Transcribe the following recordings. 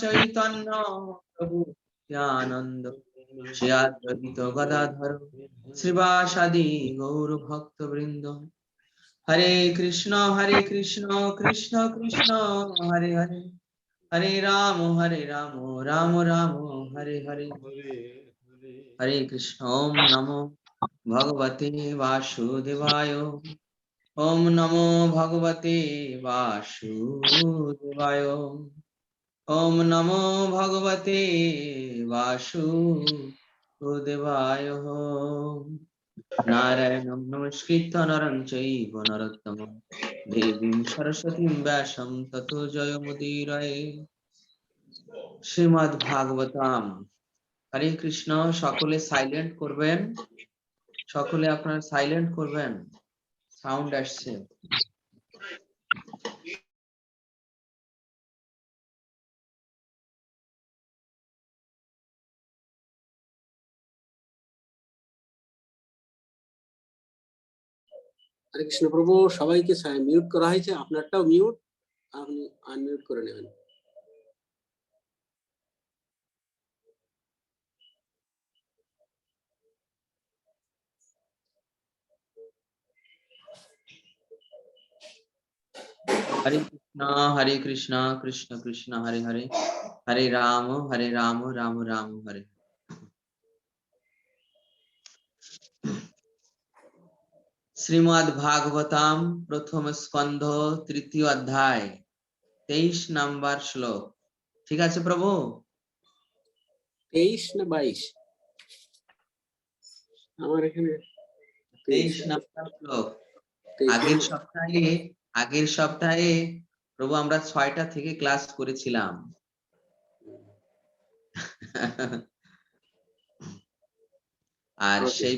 চৈতন্য প্রভু নিত্যানন্দ শ্রী অদ্বৈত গদাধর শ্রীবাসাদি গৌর ভক্ত বৃন্দ। হরে কৃষ্ণ কৃষ্ণ কৃষ্ণ হরে হরে, হরে রাম রাম রাম হরে হরে। হরে কৃষ্ণ। ওম নমো ভগবতে বাসুদেবায়। ওম নমো ভগবতে বাসুদেবায়। ওম নমো ভগবতে বাসুদেবায়। নারায়ণং নমস্কৃত্য নরং চৈব নরোত্তমং দেবীং সরস্বতীং ব্যাসং ততো জয়মুদীরয়ে। শ্রীমদ্ ভাগবতম। হরে কৃষ্ণ। সকলে সাইলেন্ট করবেন, সকলে আপনারা সাইলেন্ট করবেন, সাউন্ড আসছে। হরে কৃষ্ণ প্রভু, সবাইকে মিউট করা হয়েছে, আপনারটাও মিউট, আপনি আনমিউট করে নেবেন। হরে কৃষ্ণ কৃষ্ণ কৃষ্ণ হরে হরে, হরে রাম রাম রাম হরে। শ্রীমদ্ ভাগবতম প্রথম স্কন্ধ তৃতীয় অধ্যায় 23 নম্বর শ্লোক। ঠিক আছে প্রভু? 23 না 22? আমার এখানে 23 নম্বর শ্লোক। আগের সপ্তাহে প্রভু আমরা 6টা থেকে ক্লাস করেছিলাম। আর সেই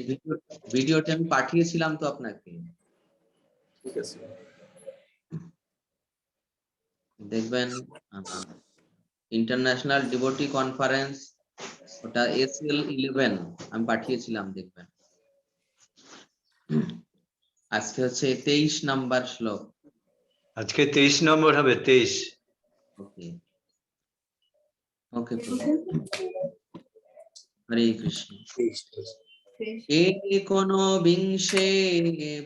ভিডিওটা আমি পাঠিয়েছিলাম তো আপনাকে, ঠিক আছে, দেখবেন। ইন্টারন্যাশনাল ডিভোটি কনফারেন্স, ওটা এসএল 11 আমি পাঠিয়েছিলাম, দেখবেন। আজকে হচ্ছে 23 নম্বর শ্লোক। আজকে 23 নম্বর হবে, 23। ওকে ওকে প্রভু। হরে কৃষ্ণ। একোনবিংশে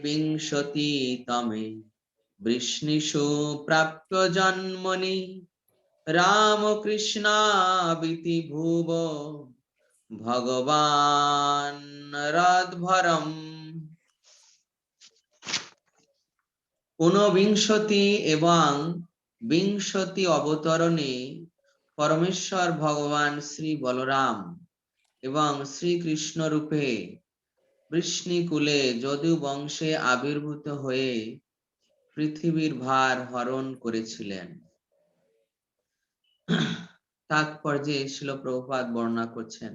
বিংশতি তমে বৃষ্ণিষু প্রাপ্ত জন্মনি রামকৃষ্ণাবিতি ভুব ভগবান রদ্ভরম। ঊনবিংশতি এবং বিংশতি অবতরণে পরমেশ্বর ভগবান শ্রী বলরাম এবং শ্রীকৃষ্ণ রূপে বৃষ্ণিকুলে যদু বংশে আবির্ভূত হয়ে পৃথিবীর ভার হরণ করেছিলেন। তাৎপর্যে শ্রীল প্রভুপাদ বর্ণনা করছেন।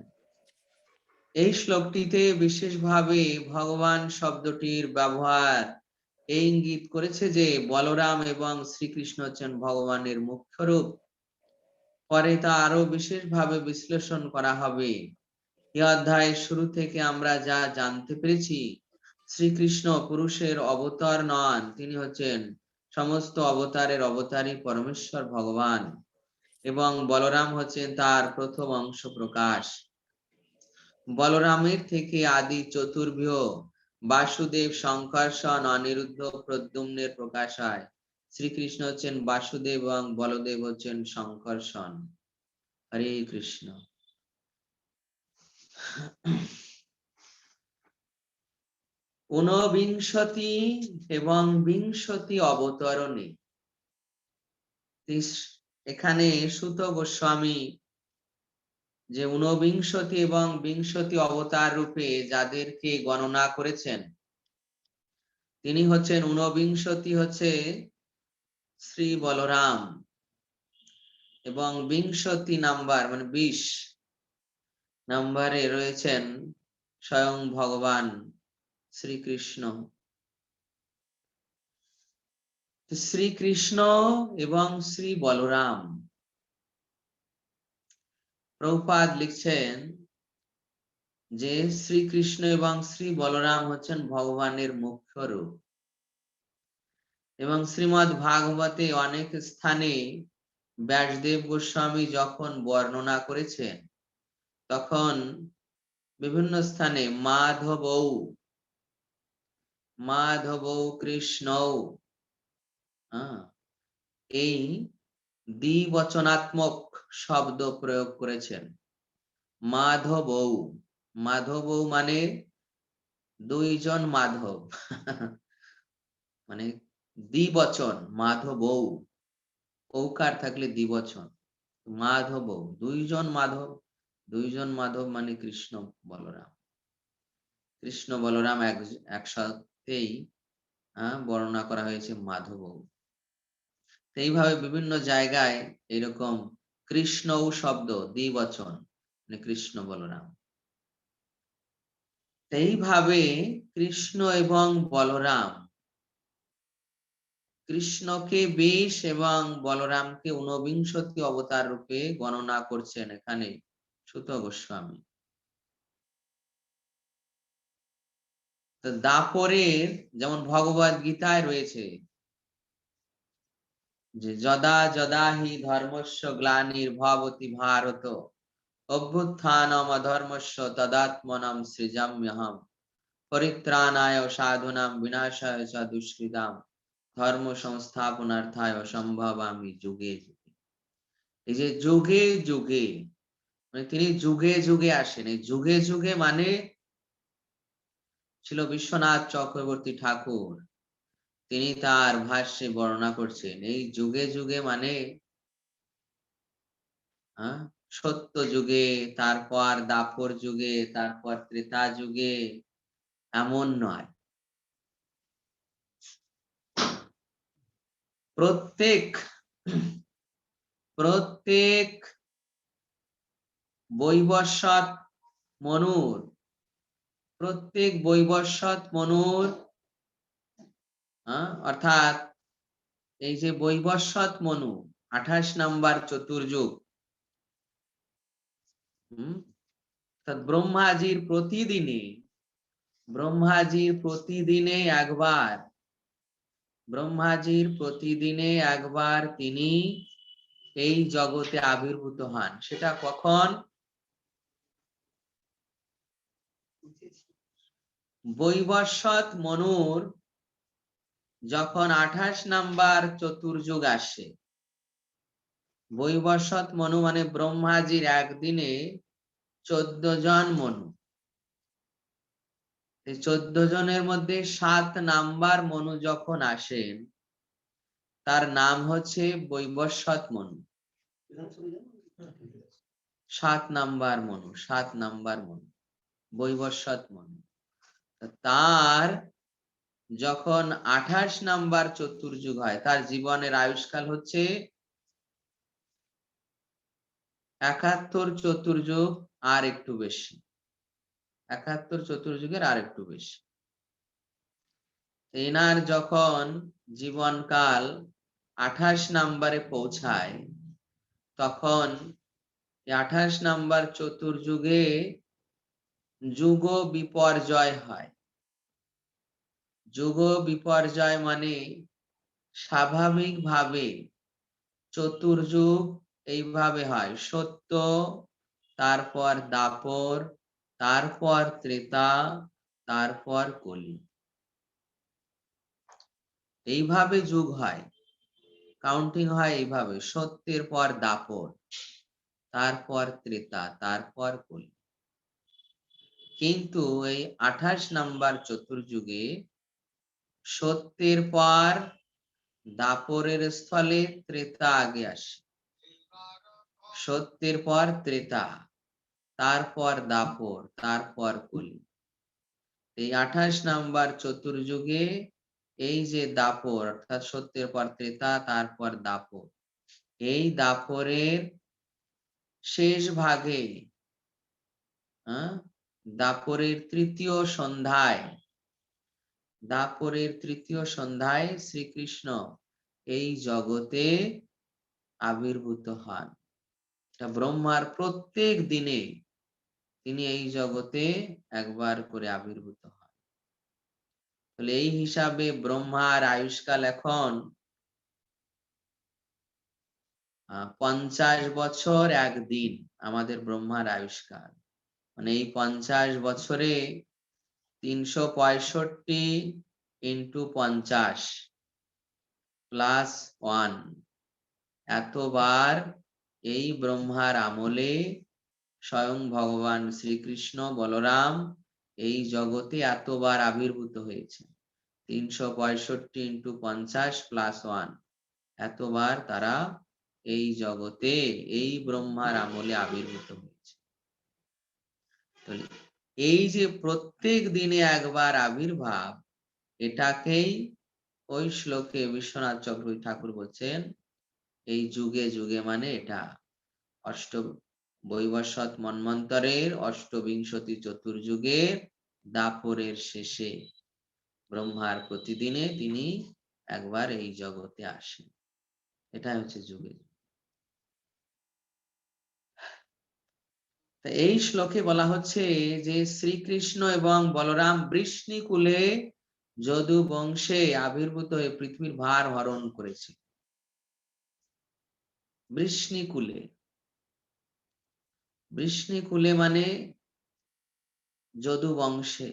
এই শ্লোকটিতে বিশেষভাবে ভগবান শব্দটির ব্যবহার এই ইঙ্গিত করেছে যে বলরাম এবং শ্রীকৃষ্ণ হচ্ছেন ভগবানের মুখ্য রূপ। পরে তা আরো বিশেষভাবে বিশ্লেষণ করা হবে। এই অধ্যায়ের শুরু থেকে আমরা যা জানতে পেরেছি, শ্রীকৃষ্ণ পুরুষের অবতার নন, তিনি হচ্ছেন সমস্ত অবতারের অবতারী পরমেশ্বর ভগবান, এবং বলরাম হচ্ছেন তার প্রথম অংশ প্রকাশ। বলরামের থেকে আদি চতুর্ভ্য বাসুদেব, সংকর্ষণ, অনিরুদ্ধ, প্রদ্যুম্নের প্রকাশ হয়। শ্রীকৃষ্ণ হচ্ছেন বাসুদেব এবং বলদেব হচ্ছেন সংকর্ষণ। হরে কৃষ্ণ। ঊনবিংশতি এবং বিংশতি অবতরণে, এখানে সুত গোস্বামী যে ঊনবিংশতি এবং বিংশতি অবতার রূপে যাদেরকে গণনা করেছেন, তিনি হচ্ছেন ঊনবিংশতি হচ্ছে শ্রী বলরাম, এবং বিংশতি নাম্বার মানে 20 নম্বরে রয়েছেন স্বয়ং ভগবান শ্রীকৃষ্ণ। শ্রীকৃষ্ণ এবং শ্রী বলরাম, প্রভুপাদ লিখছেন যে শ্রীকৃষ্ণ এবং শ্রী বলরাম হচ্ছেন ভগবানের মুখ্য রূপ, এবং শ্রীমদ্ ভাগবতে অনেক স্থানে ব্যাসদেব গোস্বামী যখন বর্ণনা করেছেন তখন বিভিন্ন স্থানে মাধবৌ কৃষ্ণৌ এই দ্বিবচনাত্মক শব্দ প্রয়োগ করেছেন। মাধবৌ মানে দুইজন মাধব মানে দ্বিবচন, মাধবৌ, ঔকার থাকলে দ্বিবচন, মাধবৌ দুইজন মাধব মানে কৃষ্ণ বলরাম। কৃষ্ণ বলরাম একসাথেই বর্ণনা করা হয়েছে মাধবৌ। এইভাবে বিভিন্ন জায়গায় এরকম কৃষ্ণৌ শব্দ দ্বিবচন মানে কৃষ্ণ বলরাম। এইভাবে কৃষ্ণ এবং বলরাম, কৃষ্ণকে 20 এবং বলরামকে 49 অবতার রূপে গণনা করছেন এখানে সূত গোস্বামী। তো দাপরের যেমন ভগবদ গীতায় রয়েছে যে যদা যদা হি ধর্মস্য গ্লানির্ভবতি ভারত অভ্যুত্থানম অধর্মস্য তদাত্মনম সৃজাম্যহম পরিত্রাণায় সাধুনাম বিনাশায় চ দুষ্কৃতাম ধর্ম সংস্থাপনার্থায় সম্ভবামি যুগে যুগে। এই যে যুগে যুগে মানে তিনি যুগে যুগে আসেন। এই যুগে যুগে মানে ছিল বিশ্বনাথ চক্রবর্তী ঠাকুর, তিনি তার ভাষ্যে বর্ণনা করছেন এই যুগে যুগে মানে সত্য যুগে, তারপর দাপর যুগে, তারপর ত্রেতা যুগে, এমন নয়। প্রত্যেক বৈবস্বত মনুর অর্থাৎ এই যে বৈবস্বত মনু 28 নাম্বার চতুর্যুগ, ব্রহ্মাজির প্রতিদিনে একবার তিনি এই জগতে আবির্ভূত হন। সেটা কখন? বৈবস্বত মনুর যখন 28 নাম্বার চতুর্যুগ আসে, বৈবস্বত মনু মানে ব্রহ্মাজির একদিনে 14 জন মনু। এই 14 জনের মধ্যে 7 নাম্বার মনু যখন আসেন তার নাম হচ্ছে বৈবস্বত মনু। 7 নাম্বার মনু বৈবস্বত মনু। তার যখন 28 নাম্বার চতুর্যুগ হয়, তার জীবনের আয়ুষ্কাল হচ্ছে 71 চতুর্যুগ আর একটু বেশি, 71 চতুর্যুগের আর একটু বেশি। এনার যখন জীবনকাল 28 নাম্বারে পৌঁছায় তখন 28 নাম্বার চতুর্যুগে যুগ বিপর্যয় হয়। যুগ বিপর্যয় মানে স্বাভাবিকভাবে চতুর্যুগ এইভাবে হয়: সত্য, তারপর দাপর, তারপর ত্রেতা, তারপর কলি। এইভাবে যুগ হয়, কাউন্টিং হয় এইভাবে: সত্যের পর দাপর, তারপর ত্রেতা, তারপর কলি। কিন্তু এই 28 নাম্বার চতুর্যুগে সত্যের পর দাপরের স্থলে ত্রেতা আগে আসে, সত্যের পর ত্রেতা, তারপর দাপর, তারপর কলি। এই 28 নাম্বার চতুর্যুগে এই যে দাপর অর্থাৎ সত্যের পর ত্রেতা, তারপর দাপর, এই দাপরের শেষ ভাগে দাপরের তৃতীয় সন্ধ্যায় শ্রীকৃষ্ণ এই জগতে আবির্ভূত হন। ব্রহ্মার প্রত্যেক দিনে তিনি এই জগতে একবার করে আবির্ভূত হন। তাহলে এই হিসাবে ব্রহ্মার আয়ুষ্কাল এখন 50 বছর একদিন আমাদের ব্রহ্মার আয়ুষ্কাল। মানে এই 50 বছরে 365 ইন্টু 50 প্লাস 1 এতবার এই ব্রহ্মার আমলে স্বয়ং ভগবান শ্রীকৃষ্ণ বলরাম এই জগতে এতবার আবির্ভূত হয়েছে। 365 ইন্টু 50 প্লাস 1 এতবার তারা এই জগতে এই ব্রহ্মার আমলে আবির্ভূত হয়েছে। এই যে প্রত্যেক দিনে একবার আবির্ভাব, এটাকেই ওই শ্লোকে বিশ্বনাথ চক্রবর্তী ঠাকুর বলছেন এই যুগে যুগে মানে এটা অষ্ট বৈবস্বত মন্বন্তরের অষ্টবিংশতি চতুর্যুগের দাপরের শেষে ব্রহ্মার প্রতিদিনে তিনি একবার এই জগতে আসেন। এটাই হচ্ছে যুগে। এই শ্লোকে বলা হচ্ছে যে শ্রীকৃষ্ণ এবং বলরাম বৃষ্ণিকুলে যদু বংশে আবির্ভূত হয়ে পৃথিবীর ভার হরণ করেছে। বৃষ্ণিকুলে, বৃষ্ণিকুলে মানে যদু বংশে।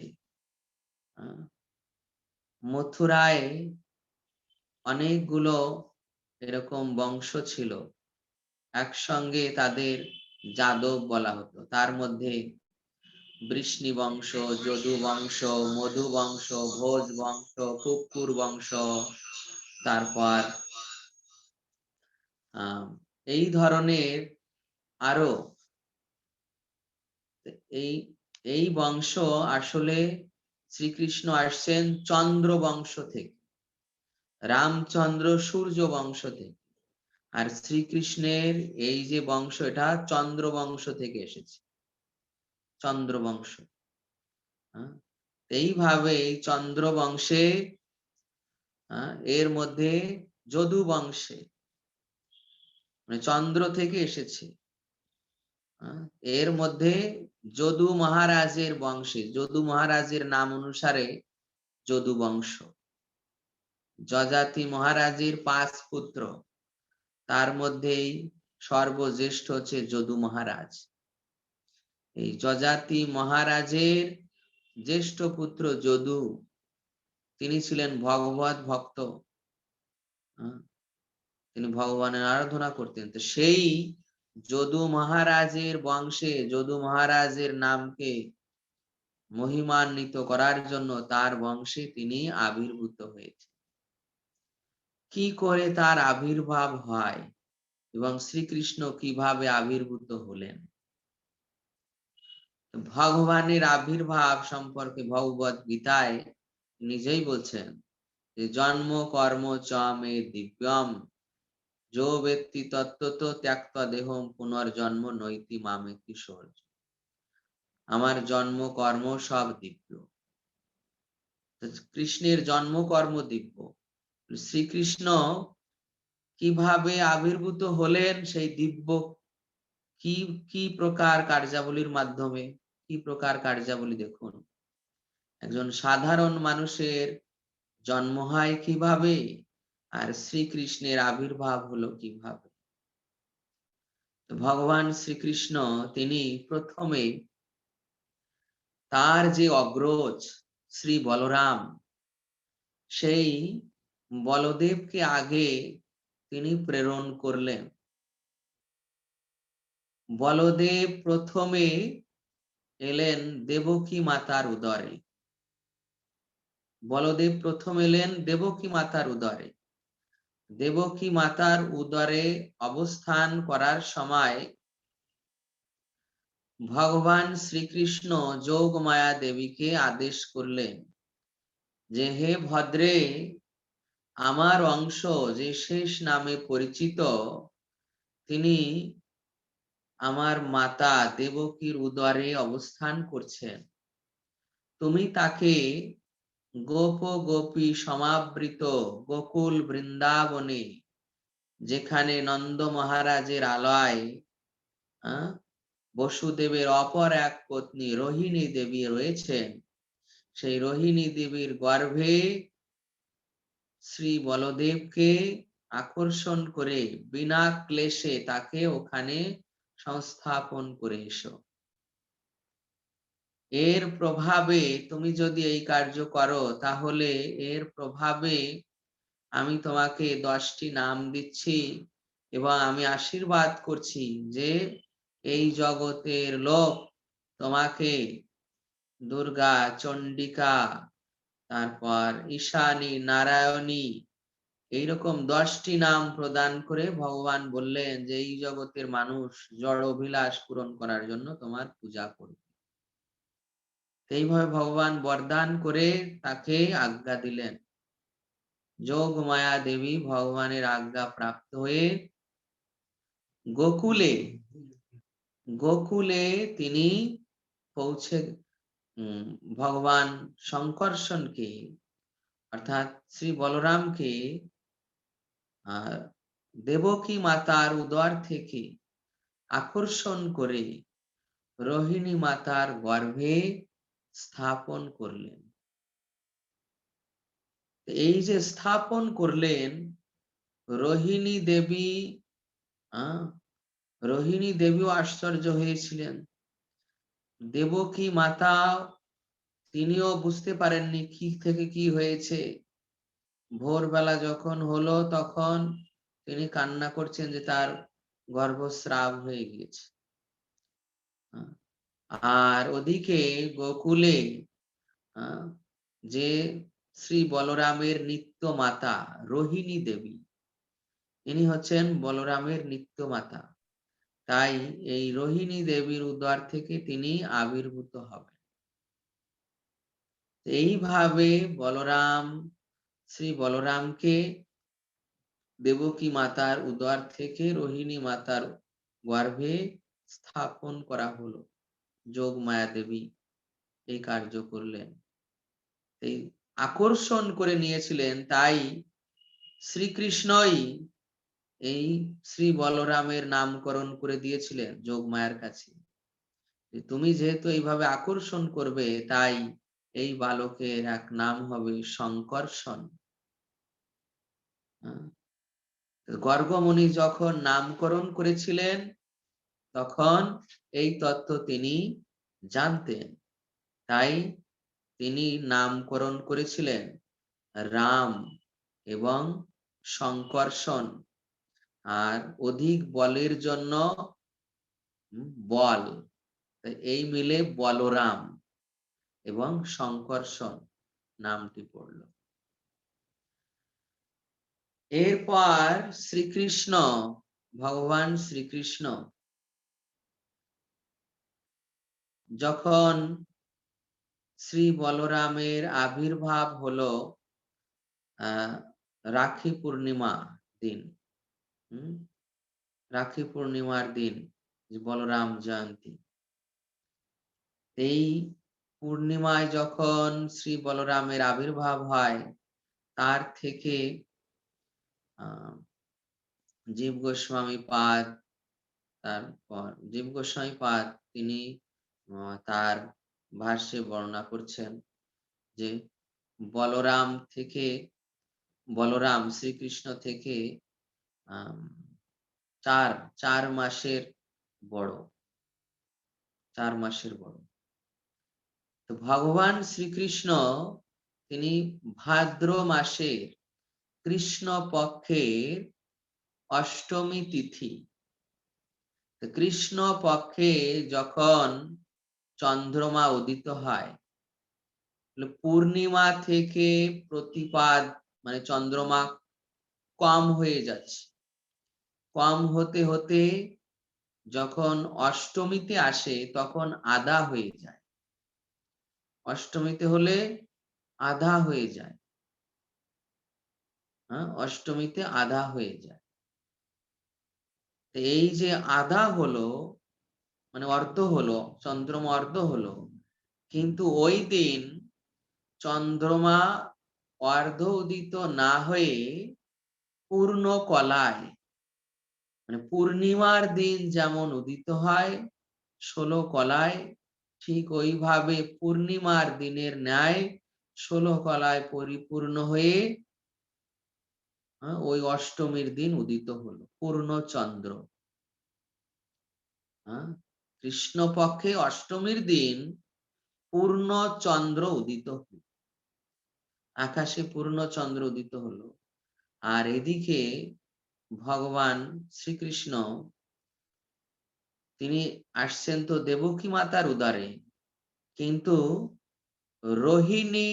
মথুরায় অনেকগুলো এরকম বংশ ছিল, একসঙ্গে তাদের যাদব বলা হতো। তার মধ্যে বৃষ্ণি বংশ, যদু বংশ, মধু বংশ, ভোজ বংশ, কুকুর বংশ, তারপর এই ধরনের আরো এই এই বংশ আসলে শ্রীকৃষ্ণ আসছেন চন্দ্র বংশ থেকে, রামচন্দ্র সূর্য বংশ থেকে, আর শ্রীকৃষ্ণের এই যে বংশ এটা চন্দ্র বংশ থেকে এসেছে, চন্দ্র বংশ। এইভাবে চন্দ্র বংশে এর মধ্যে যদু বংশে মানে চন্দ্র থেকে এসেছে, এর মধ্যে যদু মহারাজের বংশে, যদু মহারাজের নাম অনুসারে যদু বংশ। যজাতি মহারাজের 5 পুত্র, তার মধ্যেই সর্বজ্যেষ্ঠ হচ্ছে যদু মহারাজ। এই যজাতি মহারাজের জ্যেষ্ঠ পুত্র যদু, তিনি ছিলেন ভগবত ভক্ত, তিনি ভগবানের আরাধনা করতেন। তো সেই যদু মহারাজের বংশে যদু মহারাজের নামকে মহিমান্বিত করার জন্য তার বংশে তিনি আবির্ভূত হয়েছে। কি করে তার আবির্ভাব হয় এবং শ্রীকৃষ্ণ কিভাবে আবির্ভূত হলেন? ভগবানের আবির্ভাব সম্পর্কে ভগবত গীতায় নিজেই বলছেন যে জন্ম কর্ম চ মে দিব্যম যো ব্যক্তি তত্ত্বত ত্যক্তা দেহম পুনর্জন্ম নৈতি মামে কিশোর। আমার জন্ম কর্ম সব দিব্য। কৃষ্ণের জন্ম কর্ম দিব্য। শ্রীকৃষ্ণ কিভাবে আবির্ভূত হলেন সেই দিব্য কি কি প্রকার কার্যাবলীর মাধ্যমে, কি প্রকার কার্যাবলী দেখুন। একজন সাধারণ মানুষের জন্ম হয় কিভাবে আর শ্রীকৃষ্ণের আবির্ভাব হলো কিভাবে। ভগবান শ্রীকৃষ্ণ তিনি প্রথমে তার যে অগ্রজ শ্রী বলরাম, সেই বলদেবকে আগে তিনি প্রেরণ করলেন। বলদেব প্রথমে এলেন দেবকী মাতার উদরে। বলদেব প্রথম এলেন দেবকী মাতার উদরে। দেবকী মাতার উদরে অবস্থান করার সময় ভগবান শ্রীকৃষ্ণ যোগ মায়া দেবীকে আদেশ করলেন যে হে ভদ্রে, আমার অংশ যে শেষ নামে পরিচিত, তিনি আমার মাতা দেবকীর উদরে অবস্থান করছেন। তুমি তাকে গোপ গোপী সমাবৃত গোকুল বৃন্দাবনে, যেখানে নন্দ মহারাজের আলয় বসুদেবের অপর এক পত্নী রোহিণী দেবী রয়েছেন, সেই রোহিণী দেবীর গর্ভে শ্রী বলদেবকে আকর্ষণ করে বিনা ক্লেশে তাকে ওখানে সংস্থাপন করে এসো। এর প্রভাবে তুমি যদি এই কার্য করো তাহলে এর প্রভাবে আমি তোমাকে 10টি নাম দিচ্ছি এবং আমি আশীর্বাদ করছি যে এই জগতের লোক তোমাকে দুর্গা, চণ্ডিকা, তারপর ঈশানী, নারায়ণী এইরকম 10টি নাম প্রদান করে ভগবান বললেন যে এই জগতের মানুষ জড় অভিলাষ পূরণ করার জন্য তোমার পূজা করবে। এইভাবে ভগবান বরদান করে তাকে আজ্ঞা দিলেন। যোগ মায়া দেবী ভগবানের আজ্ঞা প্রাপ্ত হয়ে গোকুলে গোকুলে তিনি পৌঁছে ভগবান শঙ্কর্ষণকে অর্থাৎ শ্রী বলরামকে দেবকী মাতার উদর থেকে আকর্ষণ করে রোহিণী মাতার গর্ভে স্থাপন করলেন। এই যে স্থাপন করলেন, রোহিণী দেবী রোহিণী দেবীও আশ্চর্য হয়েছিলেন। দেবকী মাতা তিনিও বুঝতে পারেননি কি থেকে কি হয়েছে। ভোরবেলা যখন হলো তখন তিনি কান্না করছেন যে তার গর্ভস্রাব হয়ে গিয়েছে। আর ওদিকে গোকুলে যে শ্রী বলরামের নিত্য মাতা রোহিণী দেবী, ইনি হচ্ছেন বলরামের নিত্য মাতা। তাই এই রোহিণী দেবীর উদর থেকে তিনি আবির্ভূত হবেন। এইভাবে বলরাম শ্রী বলরামকে দেবকী মাতার উদর থেকে রোহিণী মাতার গর্ভে স্থাপন করা হলো। যোগ মায়া দেবী এই কার্য করলেন, এই আকর্ষণ করে নিয়েছিলেন। তাই শ্রীকৃষ্ণই এই শ্রী বলরামের নামকরণ করে দিয়েছিলেন যোগ মায়ার কাছে, তুমি যেহেতু এইভাবে আকর্ষণ করবে তাই এই বালকের এক নাম হবে শঙ্কর্ষণ। গর্গমুনি যখন নামকরণ করেছিলেন তখন এই তত্ত্ব তিনি জানতেন, তাই তিনি নামকরণ করেছিলেন রাম এবং শঙ্কর্ষণ। আর অধিক বলের জন্য বল, এই মিলে বলরাম এবং শঙ্কর্ষণ নামটি পড়ল। এরপর শ্রীকৃষ্ণ, ভগবান শ্রীকৃষ্ণ যখন শ্রী বলরামের আবির্ভাব হলো রাখি পূর্ণিমা দিন, রাখি পূর্ণিমার দিন বলরাম জয়ন্তী, এই পূর্ণিমায় যখন শ্রী বলরামের আবির্ভাব হয় তার থেকে জীব গোস্বামী পাদ, তারপর জীব গোস্বামী পাদ তিনি তার ভাষ্যে বর্ণনা করছেন যে বলরাম শ্রীকৃষ্ণ থেকে 4 মাসের বড়, 4 মাসের বড়। তো ভগবান শ্রীকৃষ্ণ তিনি ভাদ্র মাসের কৃষ্ণ পক্ষের অষ্টমী তিথি, কৃষ্ণ পক্ষে যখন চন্দ্রমা উদিত হয়, পূর্ণিমা থেকে প্রতিপাদ মানে চন্দ্রমা কম হয়ে যাচ্ছে, কম হতে হতে যখন অষ্টমীতে আসে তখন আধা হয়ে যায়, অষ্টমীতে হলে আধা হয়ে যায়, অষ্টমীতে আধা হয়ে যায়। এই যে আধা হলো মানে অর্ধ হলো, চন্দ্রমা অর্ধ হলো, কিন্তু ওই দিন চন্দ্রমা অর্ধ উদিত না হয়ে পূর্ণ কলায় মানে পূর্ণিমার দিন যেমন উদিত হয় 16 কলায়, ঠিক ওইভাবে পূর্ণিমার দিনের ন্যায় 16 কলায় পরিপূর্ণ হয়ে ওই অষ্টমীর দিন উদিত হলো পূর্ণচন্দ্র। কৃষ্ণপক্ষে অষ্টমীর দিন পূর্ণচন্দ্র উদিত হলো, আকাশে পূর্ণচন্দ্র উদিত হলো। আর এদিকে ভগবান শ্রীকৃষ্ণ তিনি আসছেন তো দেবকী মাতার উদরে, কিন্তু রোহিণী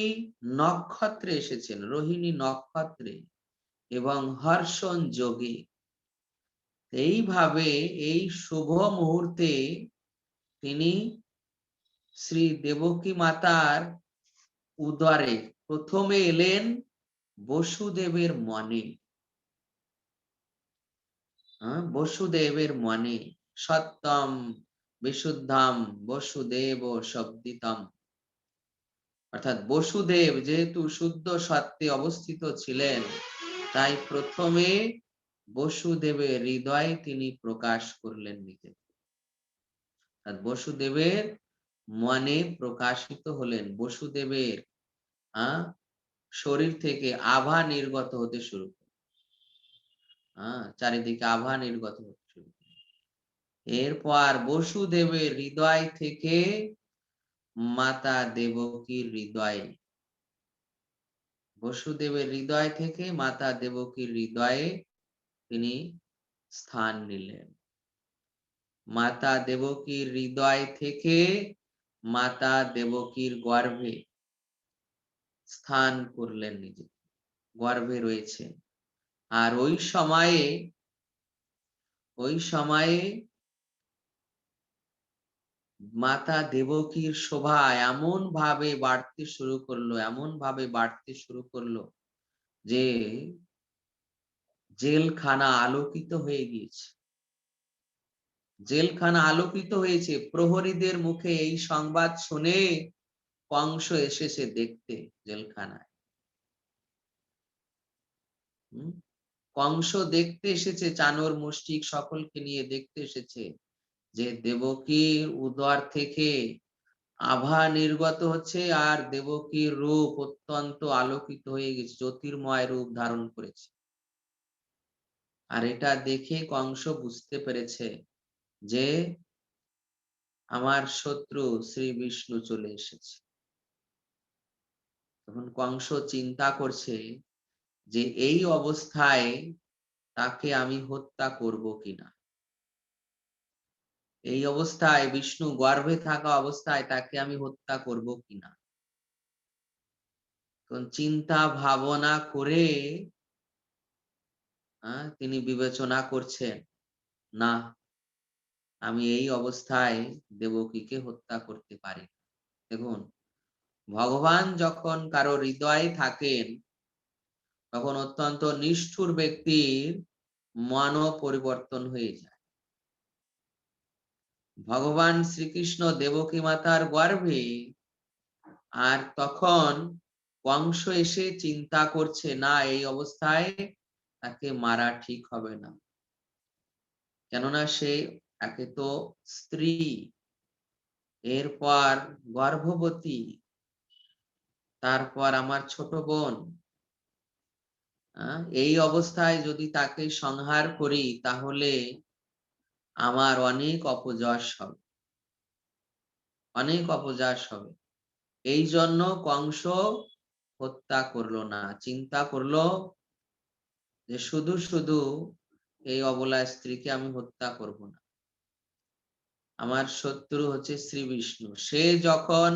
নক্ষত্রে এসেছেন, রোহিণী নক্ষত্রে এবং হর্ষণ যোগে। এইভাবে এই শুভ মুহূর্তে তিনি শ্রী দেবকী মাতার উদরে প্রথমে এলেন বসুদেবের মনে, বসুদেবের মনে। সত্যম বিশুদ্ধম বসুদেব শব্দিতম, অর্থাৎ বসুদেব যেহেতু শুদ্ধ সত্যে অবস্থিত ছিলেন, তাই প্রথমে বসুদেবের হৃদয়ে তিনি প্রকাশ করলেন নিজেকে। বসুদেবের মনে প্রকাশিত হলেন। বসুদেবের শরীর থেকে আভা নির্গত হতে শুরু করল, চারিদিকে আভা নির্গত হতে শুরু করল। এরপর বসুদেবের হৃদয় থেকে মাতা দেবকীর হৃদয়ে, বসুদেবের হৃদয় থেকে মাতা দেবকীর হৃদয়ে তিনি স্থান নিলেন। মাতা দেবকীর হৃদয় থেকে মাতা দেবকীর গর্ভে স্থান করলেন, নিজে গর্ভে রয়েছে। আর ওই সময়ে মাতা দেবকীর শোভা এমন ভাবে বাড়তে শুরু করলো, যে জেলখানা আলোকিত হয়ে গিয়েছে, জেলখানা আলোকিত হয়েছে। প্রহরীদের মুখে এই সংবাদ শুনে কংস এসেছে দেখতে জেলখানায়। কংস দেখতে এসেছে, চানর মুষ্টিক সকলকে নিয়ে দেখতে এসেছে যে দেবকীর উদর থেকে আভা নির্গত হচ্ছে, আর দেবকীর রূপ অত্যন্ত আলোকিত হয়ে গেছে, জ্যোতির্ময় রূপ ধারণ করেছে। আর এটা দেখে কংস বুঝতে পেরেছে যে আমার শত্রু শ্রী বিষ্ণু চলে এসেছে। তখন কংস চিন্তা করছে যে এই অবস্থায় তাকে আমি হত্যা করব কিনা, এই অবস্থায় বিষ্ণু গর্ভে থাকা অবস্থায় তাকে আমি হত্যা করব কিনা। চিন্তা ভাবনা করে তিনি বিবেচনা করছেন, না, আমি এই অবস্থায় দেবকীকে হত্যা করতে পারি। দেখুন, ভগবান যখন কারো হৃদয়ে থাকেন, তখন অত্যন্ত নিষ্ঠুর ব্যক্তির মনও পরিবর্তন হয়ে যায়। ভগবান শ্রীকৃষ্ণ দেবকী মাতার গর্ভে, আর তখন কংস এসে চিন্তা করছে, না, এই অবস্থায় তাকে মারা ঠিক হবে না, কেননা সে একে তো স্ত্রী, এরপর গর্ভবতী, তারপর আমার ছোট বোন। এই অবস্থায় যদি তাকে সংহার করি, তাহলে আমার অনেক অপযশ হবে, অনেক অপযশ হবে। এই জন্য কংস হত্যা করলো না, চিন্তা করলো যে শুধু শুধু এই অবলা স্ত্রীকে আমি হত্যা করব না। আমার শত্রু হচ্ছে শ্রী বিষ্ণু, সে যখন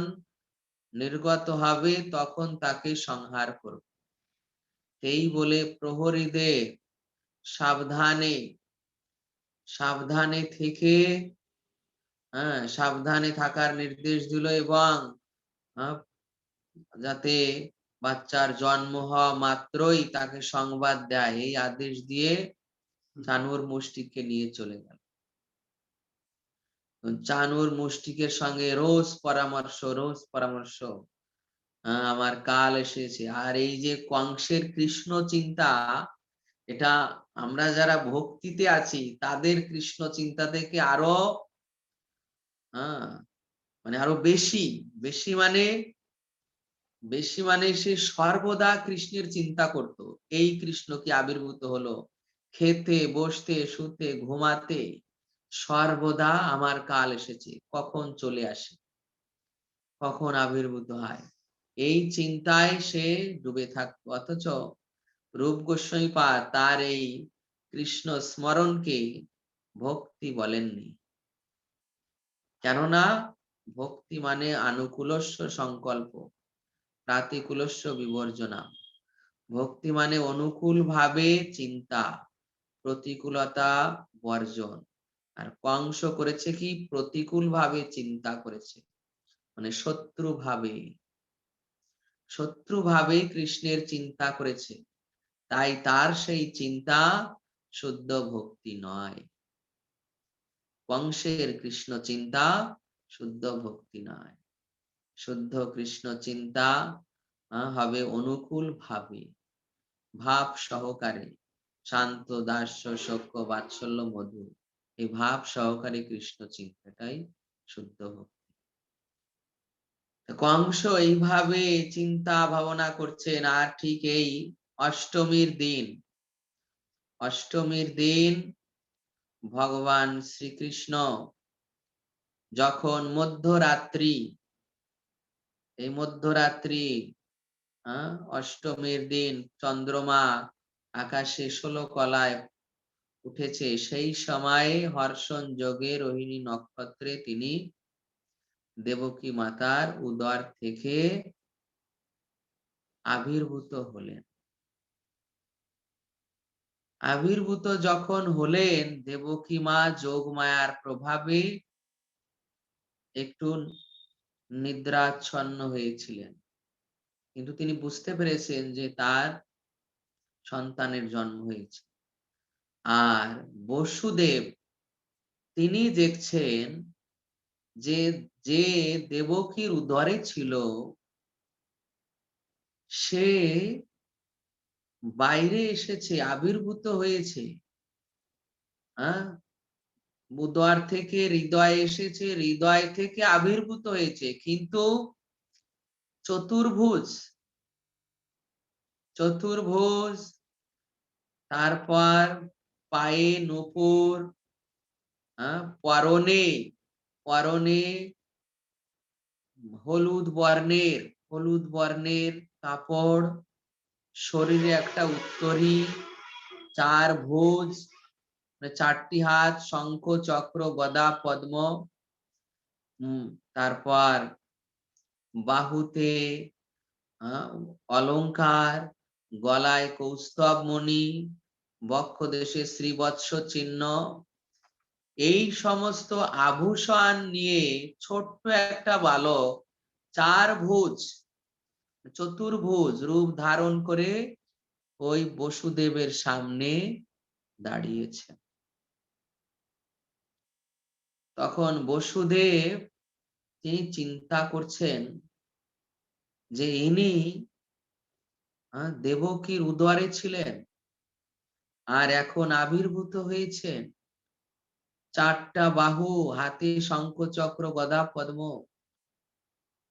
নির্গত হবে তখন তাকে সংহার করব। এই বলে প্রহরীদের সাবধানে সাবধানে থেকে সাবধানে থাকার নির্দেশ দিল, এবং যাতে বাচ্চার জন্ম হওয়া মাত্রই তাকে সংবাদ দেয়, এই আদেশ দিয়ে চানুর মুষ্টিককে নিয়ে চলে গেল। চানুর মুষ্টিকের সঙ্গে রোজ পরামর্শ, আমার কাল এসেছে। আর এই যে কংসের কৃষ্ণ চিন্তা, এটা আমরা যারা ভক্তিতে আছি তাদের কৃষ্ণ চিন্তা থেকে আরো মানে আরো বেশি, মানে বেশি মানে সে সর্বদা কৃষ্ণের চিন্তা করত। এই কৃষ্ণ কি আবির্ভূত হলো, খেতে বসতে শুতে ঘুমাতে সর্বদা আমার কাল এসেছে, কখন চলে আসে, কখন আবির্ভূত হয়, এই চিন্তায় সে ডুবে থাকতো। অথচ রূপ গোস্বামী পাদ তার এই কৃষ্ণ স্মরণকে ভক্তি বলেননি। কেননা ভক্তি মানে আনুকূলস্য সংকল্প, প্রাতিকূলস্য বিবর্জনা। ভক্তি মানে অনুকূল ভাবে চিন্তা, প্রতিকূলতা বর্জন। আর কংস করেছে কি, প্রতিকূল ভাবে চিন্তা করেছে, মানে শত্রু ভাবে কৃষ্ণের চিন্তা করেছে। তাই তার সেই চিন্তা শুদ্ধ ভক্তি নয়। কংসের কৃষ্ণ চিন্তা শুদ্ধ ভক্তি নয়। শুদ্ধ কৃষ্ণ চিন্তা হবে অনুকূল ভাবে, ভাব সহকারে, শান্ত দাস্য সখ্য বাৎসল্য মধু, এই ভাব সহকারে কৃষ্ণ চিন্তাটাই শুদ্ধ ভক্তি। কংস এইভাবে চিন্তা ভাবনা করছেন। আর ঠিক এই অষ্টমীর দিন ভগবান শ্রীকৃষ্ণ যখন মধ্যরাত্রি অষ্টমীর দিন চন্দ্রমা আকাশে 16 কলায় উঠেছে, সেই সময়ে হর্ষণ যোগে রোহিণী নক্ষত্রে তিনি দেবকী মাতার উদর থেকে আবির্ভূত হলেন। আবির্ভূত যখন হলেন, দেবকী মা যোগ মায়ার প্রভাবে একটু নিদ্রাচ্ছন্ন হয়েছিলেন, কিন্তু তিনি বুঝতে পেরেছেন যে তার সন্তানের জন্ম হয়েছে। আর বসুদেব তিনি দেখছেন যে যে দেবকীর উদরে ছিল সে বাইরে এসেছে, আবির্ভূত হয়েছে। উদর থেকে হৃদয় এসেছে, হৃদয় থেকে আবির্ভূত হয়েছে, কিন্তু চতুর্ভুজ, তারপর পায়ে নূপুর, পরনে হলুদ বর্ণের কাপড়, শরীরে একটা উত্তরী, 4 ভুজ, 4টি হাত, শঙ্খ চক্র গদা পদ্ম, তারপর বাহুতে অলংকার, গলায় কৌস্তব মণি, বক্ষদেশে শ্রীবৎস চিহ্ন, এই সমস্ত আভূষণ নিয়ে ছোট্ট একটা বালক 4 ভুজ চতুর্ভুজ রূপ ধারণ করে ওই বসুদেবের সামনে দাঁড়িয়েছে। তখন বসুদেব তিনি চিন্তা করছেন যে ইনি দেবকীর উদরে ছিলেন আর এখন আবির্ভূত হয়েছেন, 4টা বাহু, হাতে শঙ্খ চক্র গদা পদ্ম,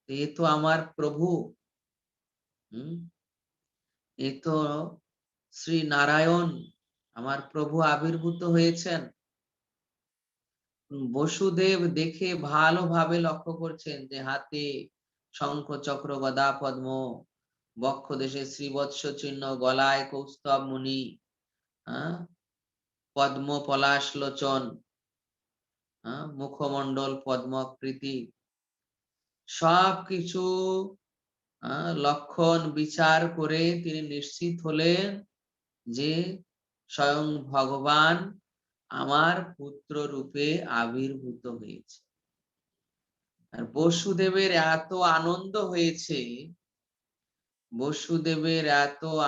এ তো আমার প্রভু, এ তো শ্রী নারায়ণ, আমার প্রভু আবির্ভূত হয়েছেন। বসুদেব দেখে ভালোভাবে লক্ষ্য করছেন যে হাতে শঙ্খ চক্র গদা পদ্ম, বক্ষ দেশে শ্রীবৎস চিহ্ন, গলায় কৌস্তব মুনি, পদ্ম পলাশ লোচন, মুখমণ্ডল পদ্মাকৃতি, সবকিছু লক্ষণ বিচার করে তিনি নিশ্চিত হলেন যে স্বয়ং ভগবান আমার পুত্র রূপে আবির্ভূত হয়েছে। আর বসুদেবের এত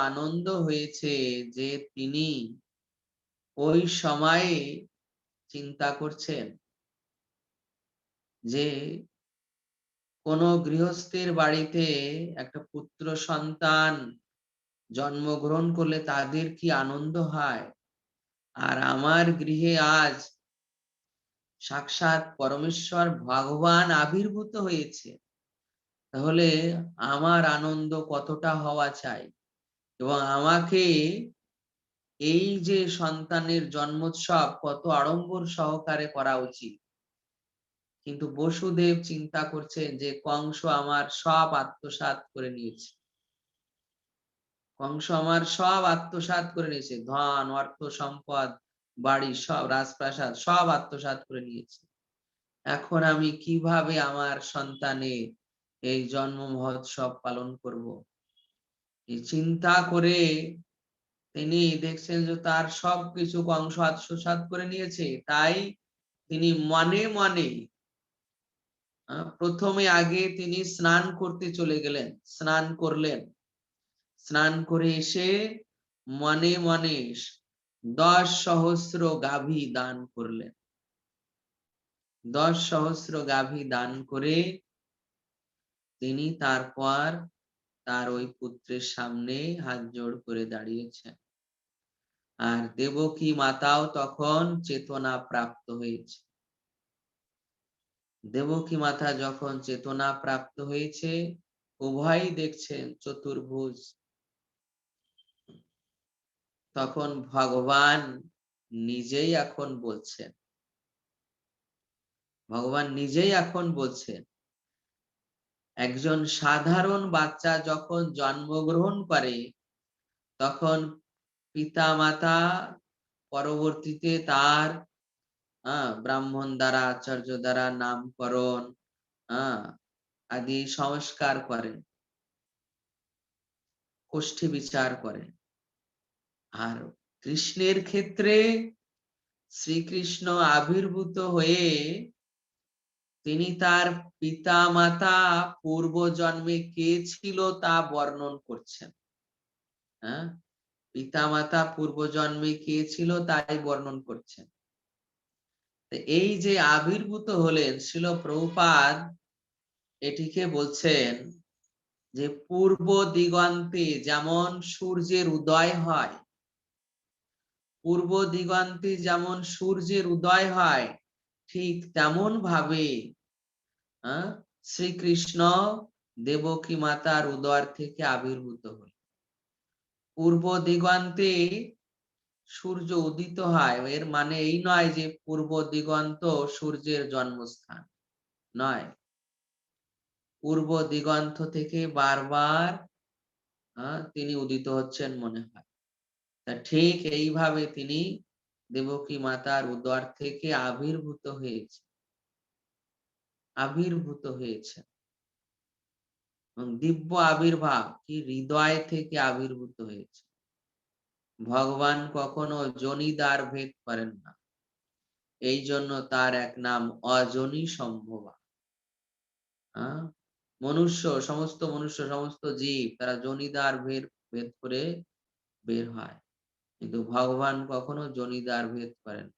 আনন্দ হয়েছে যে তিনি ওই সময়ে চিন্তা করছেন যে কোন গৃহস্থের বাড়িতে একটা পুত্র সন্তান জন্মগ্রহণ করলে তাদের কি আনন্দ হয়, আর আমার গৃহে আজ সাক্ষাৎ পরমেশ্বর ভগবান আবির্ভূত হয়েছে, তাহলে আমার আনন্দ কতটা হওয়া চাই, এবং আমাকে এই যে সন্তানের জন্মোৎসব কত আড়ম্বর সহকারে করা উচিত। কিন্তু বসুদেব চিন্তা করছেন যে কংস আমার সব আত্মসাৎ করে নিয়েছে। কংস আমার সব আত্মসাৎ করে নিয়েছে, ধন অর্থ সম্পদ বাড়ি সব রাজপ্রাসাদ সব আত্মসাৎ করে নিয়েছে। এখন আমি কিভাবে আমার সন্তানের এই জন্ম মহোৎসব পালন করব? এই চিন্তা করে তিনি দেখছেন যে তার সবকিছু কংস আত্মসাৎ করে নিয়েছে, তাই তিনি মনে মনে প্রথমে আগে তিনি স্নান করতে চলে গেলেন, স্নান করলেন, স্নান করে এসে মনে মনে 10 সহস্র গাভী দান করলেন। 10 সহস্র গাভী দান করে তিনি তারপর তার ওই পুত্রের সামনে হাত জোড় করে দাঁড়িয়েছেন। আর দেবকী মাতাও তখন চেতনা প্রাপ্ত হয়েছে। দেবকী মাতা যখন চেতনা প্রাপ্ত হয়েছে, উভয়ই দেখছেন চতুর্ভুজ। তখন ভগবান নিজেই এখন বলছেন, ভগবান নিজেই এখন বলছেন, একজন সাধারণ বাচ্চা যখন জন্মগ্রহণ করে তখন পিতা মাতা পরবর্তীতে তার ব্রাহ্মণ দ্বারা আচার্য দ্বারা নামকরণ আদি সংস্কার করেন, কোষ্ঠী বিচার করেন। আর কৃষ্ণের ক্ষেত্রে শ্রীকৃষ্ণ আবির্ভূত হয়ে তিনি তার পিতা মাতা পূর্ব জন্মে কে ছিল তা বর্ণন করছেন। পিতা মাতা পূর্ব জন্মে কে ছিল তাই বর্ণন করছেন। এই যে আবির্ভূত হলেন, শ্রীল প্রভুপাদ এটিকে বলছেন যে পূর্ব দিগন্তে যেমন সূর্যের উদয় হয়, পূর্ব দিগন্তে যেমন সূর্যের উদয় হয়, ঠিক তেমন ভাবে শ্রীকৃষ্ণ দেবকী মাতার উদর থেকে আবির্ভূত হল। পূর্ব দিগন্তে সূর্য উদিত হয়, এর মানে এই নয় যে পূর্ব দিগন্ত সূর্যের জন্মস্থান নয়। পূর্ব দিগন্ত থেকে বারবার তিনি উদিত হচ্ছেন মনে হয়। তা ঠিক এইভাবে তিনি দেবকী মাতার উদর থেকে আবির্ভূত হয়েছে, আবির্ভূত হয়েছে। দিব্য আবির্ভাব কি হৃদয় থেকে আবির্ভূত হয়েছে। ভগবান কখনো জনিদ্বার ভেদ করেন না, এই জন্য তার এক নাম অজনী সম্ভবা। মনুষ্য সমস্ত জীব তারা জনিদ্বার ভেদ করে বের হয়, কিন্তু ভগবান কখনো জনিদ্বার ভেদ করেন,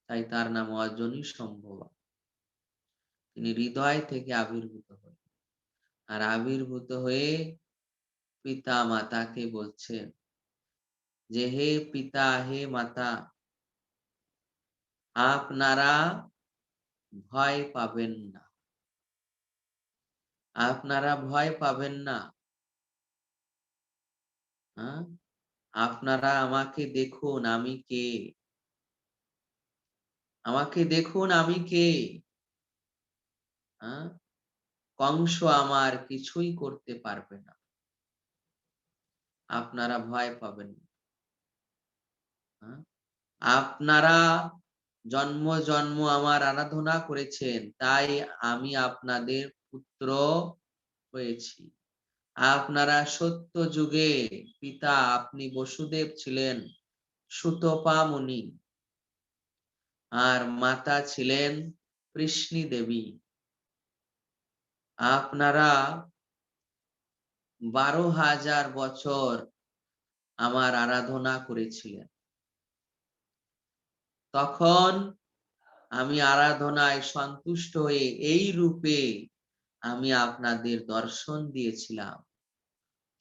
তাই তার নাম অজনী সম্ভবা। তিনি হৃদয় থেকে আবির্ভূত হন, আর আবির্ভূত হয়ে পিতা মাতাকে বলছেন যে হে পিতা হে মাতা, আপনারা ভয় পাবেন না, আপনারা ভয় পাবেন না। আপনারা আমাকে দেখুন আমি কে, আমাকে দেখুন আমি কে। কংস আমার কিছুই করতে পারবে না, আপনারা ভয় পাবেন না। আপনারা জন্ম জন্ম আমার আরাধনা করেছেন, তাই আমি আপনাদের পুত্র হয়েছি। আপনারা সত্য যুগে পিতা আপনি বসুদেব ছিলেন সুতপা মুনি, আর মাতা ছিলেন কৃষ্ণী দেবী। আপনারা 12,000 বছর আমার আরাধনা করেছিলেন। তখন আমি আরাধনায় সন্তুষ্ট হয়ে এই রূপে আমি আপনাদের দর্শন দিয়েছিলাম।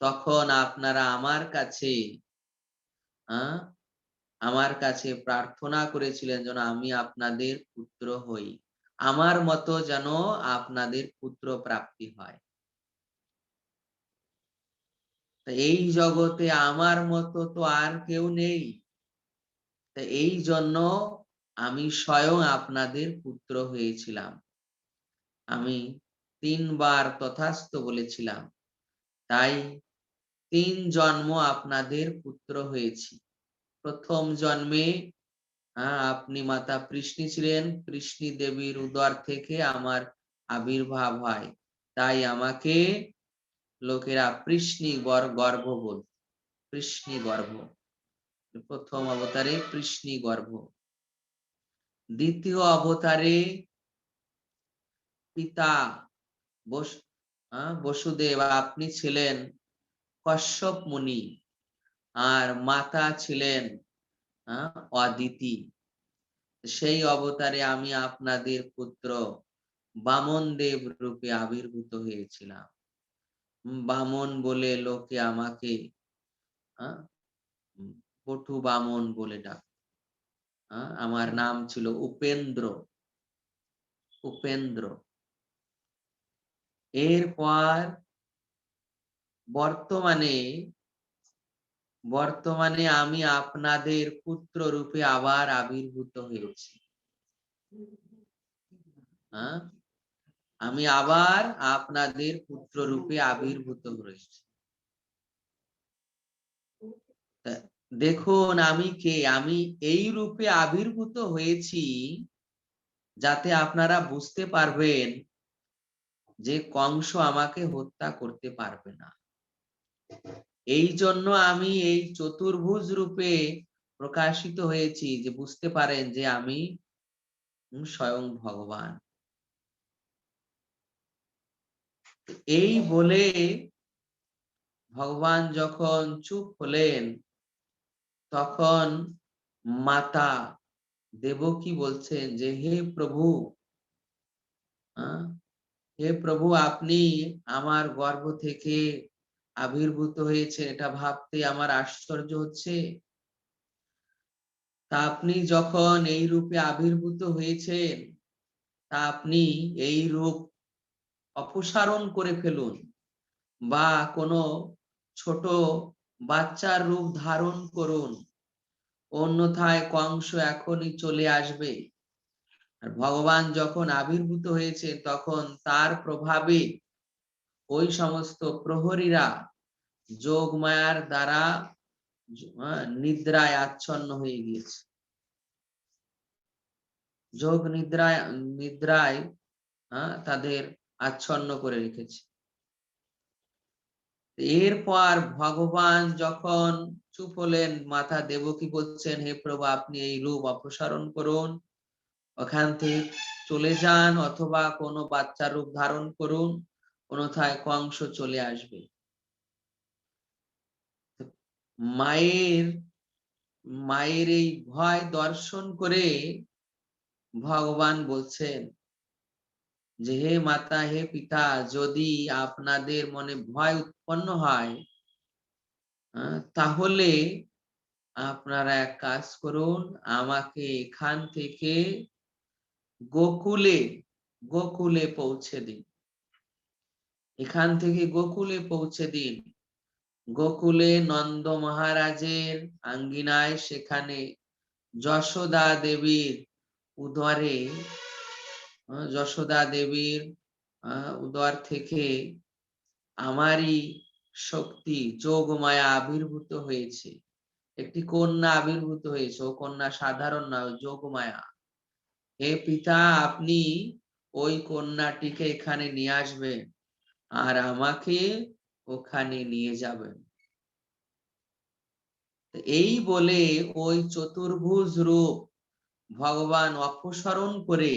তখন আপনারা আমার কাছে প্রার্থনা করেছিলেন যেন আমি আপনাদের পুত্র হই, আমার মতো যেন আপনাদের পুত্র প্রাপ্তি হয়। এই জগতে আমার মতো তো আর কেউ নেই, এই জন্য আমি স্বয়ং আপনাদের পুত্র হয়েছিলাম। আমি 3 বার তথাস্তু বলেছিলাম, তাই 3 জন্ম আপনাদের পুত্র হয়েছি। প্রথম জন্মে আপনি মাতা কৃষ্ণী ছিলেন, কৃষ্ণী দেবীর উদর থেকে আমার আবির্ভাব হয়, তাই আমাকে লোকেরা কৃষ্ণী গর্ভ বলত। কৃষ্ণী গর্ভ, প্রথম অবতারে কৃষ্ণী গর্ভ। দ্বিতীয় অবতারে পিতা বসুদেব আপনি ছিলেন কশ্যপ মুনি, আর মাতা ছিলেন অদিতি। সেই অবতারে আমি আপনাদের পুত্র বামন দেব রূপে আবির্ভূত হয়েছিলাম। বামন বলে লোকে আমাকে পটু বামন বলে ডাক। আমার নাম ছিল উপেন্দ্র। উপেন্দ্র। এরপর বর্তমানে আমি আপনাদের পুত্র রূপে আবার আবির্ভূত হয়েছি। আমি আবার আপনাদের পুত্র রূপে আবির্ভূত হয়েছি। দেখুন আমি কে, আমি এই রূপে আবির্ভূত হয়েছি যাতে আপনারা বুঝতে পারবেন যে কংস আমাকে হত্যা করতে পারবে না। এই জন্য আমি এই চতুর্ভুজ রূপে প্রকাশিত হয়েছি, যে বুঝতে পারেন যে আমি স্বয়ং ভগবান। এই বলে ভগবান যখন চুপ হলেন, তখন মাতা দেবকী বলছেন যে হে প্রভু, হে প্রভু, আপনি আমার গর্ভ থেকে আবির্ভূত হয়েছে, এটা ভাবতে আমার আশ্চর্য হচ্ছে। তা আপনি যখন এই রূপে আবির্ভূত হয়েছেন, তা আপনি এই রূপ অপসারণ করে ফেলুন, বা কোনো ছোট বাচ্চার রূপ ধারণ করুন, অন্যথায় কংস এখনই চলে আসবে। আর ভগবান যখন আবির্ভূত হয়েছে, তখন তার প্রভাবে ওই সমস্ত প্রহরীরা যোগ মায়ার দ্বারা নিদ্রায় আচ্ছন্ন হয়ে গিয়েছে। যোগ নিদ্রায় তাদের আচ্ছন্ন করে রেখেছে। এরপর ভগবান যখন চুপ হলেন, মাতা দেবকী বলছেন হে প্রভু, আপনি এই রূপ অপসারণ করুন, ওখান থেকে চলে যান, অথবা কোনো বাচ্চার রূপ ধারণ করুন, অন্যথায় কংস চলে আসবে। মায়ের এই ভয় দর্শন করে ভগবান বলছেন যে হে মাতা, হে পিতা, যদি আপনাদের মনে ভয় উৎপন্ন হয়, তাহলে আপনারা এক কাজ করুন, আমাকে এখান থেকে গোকুলে পৌঁছে দিন। এখান থেকে গোকুলে পৌঁছে দিন। গোকুলে নন্দ মহারাজের আঙ্গিনায়, সেখানে যশোদা দেবীর উদরে, যশোদা দেবীর উদর থেকে আমারই শক্তি যোগমায়া আবির্ভূত হয়েছে। একটি কন্যা আবির্ভূত হয়েছে, ও কন্যা সাধারণ নয়, যোগমায়া। হে পিতা, আপনি ওই কন্যাটিকে এখানে নিয়ে আসবেন আর আমাকে ওখানে নিয়ে যাবেন। এই বলে ওই চতুর্ভুজ রূপ ভগবান অপসারণ করে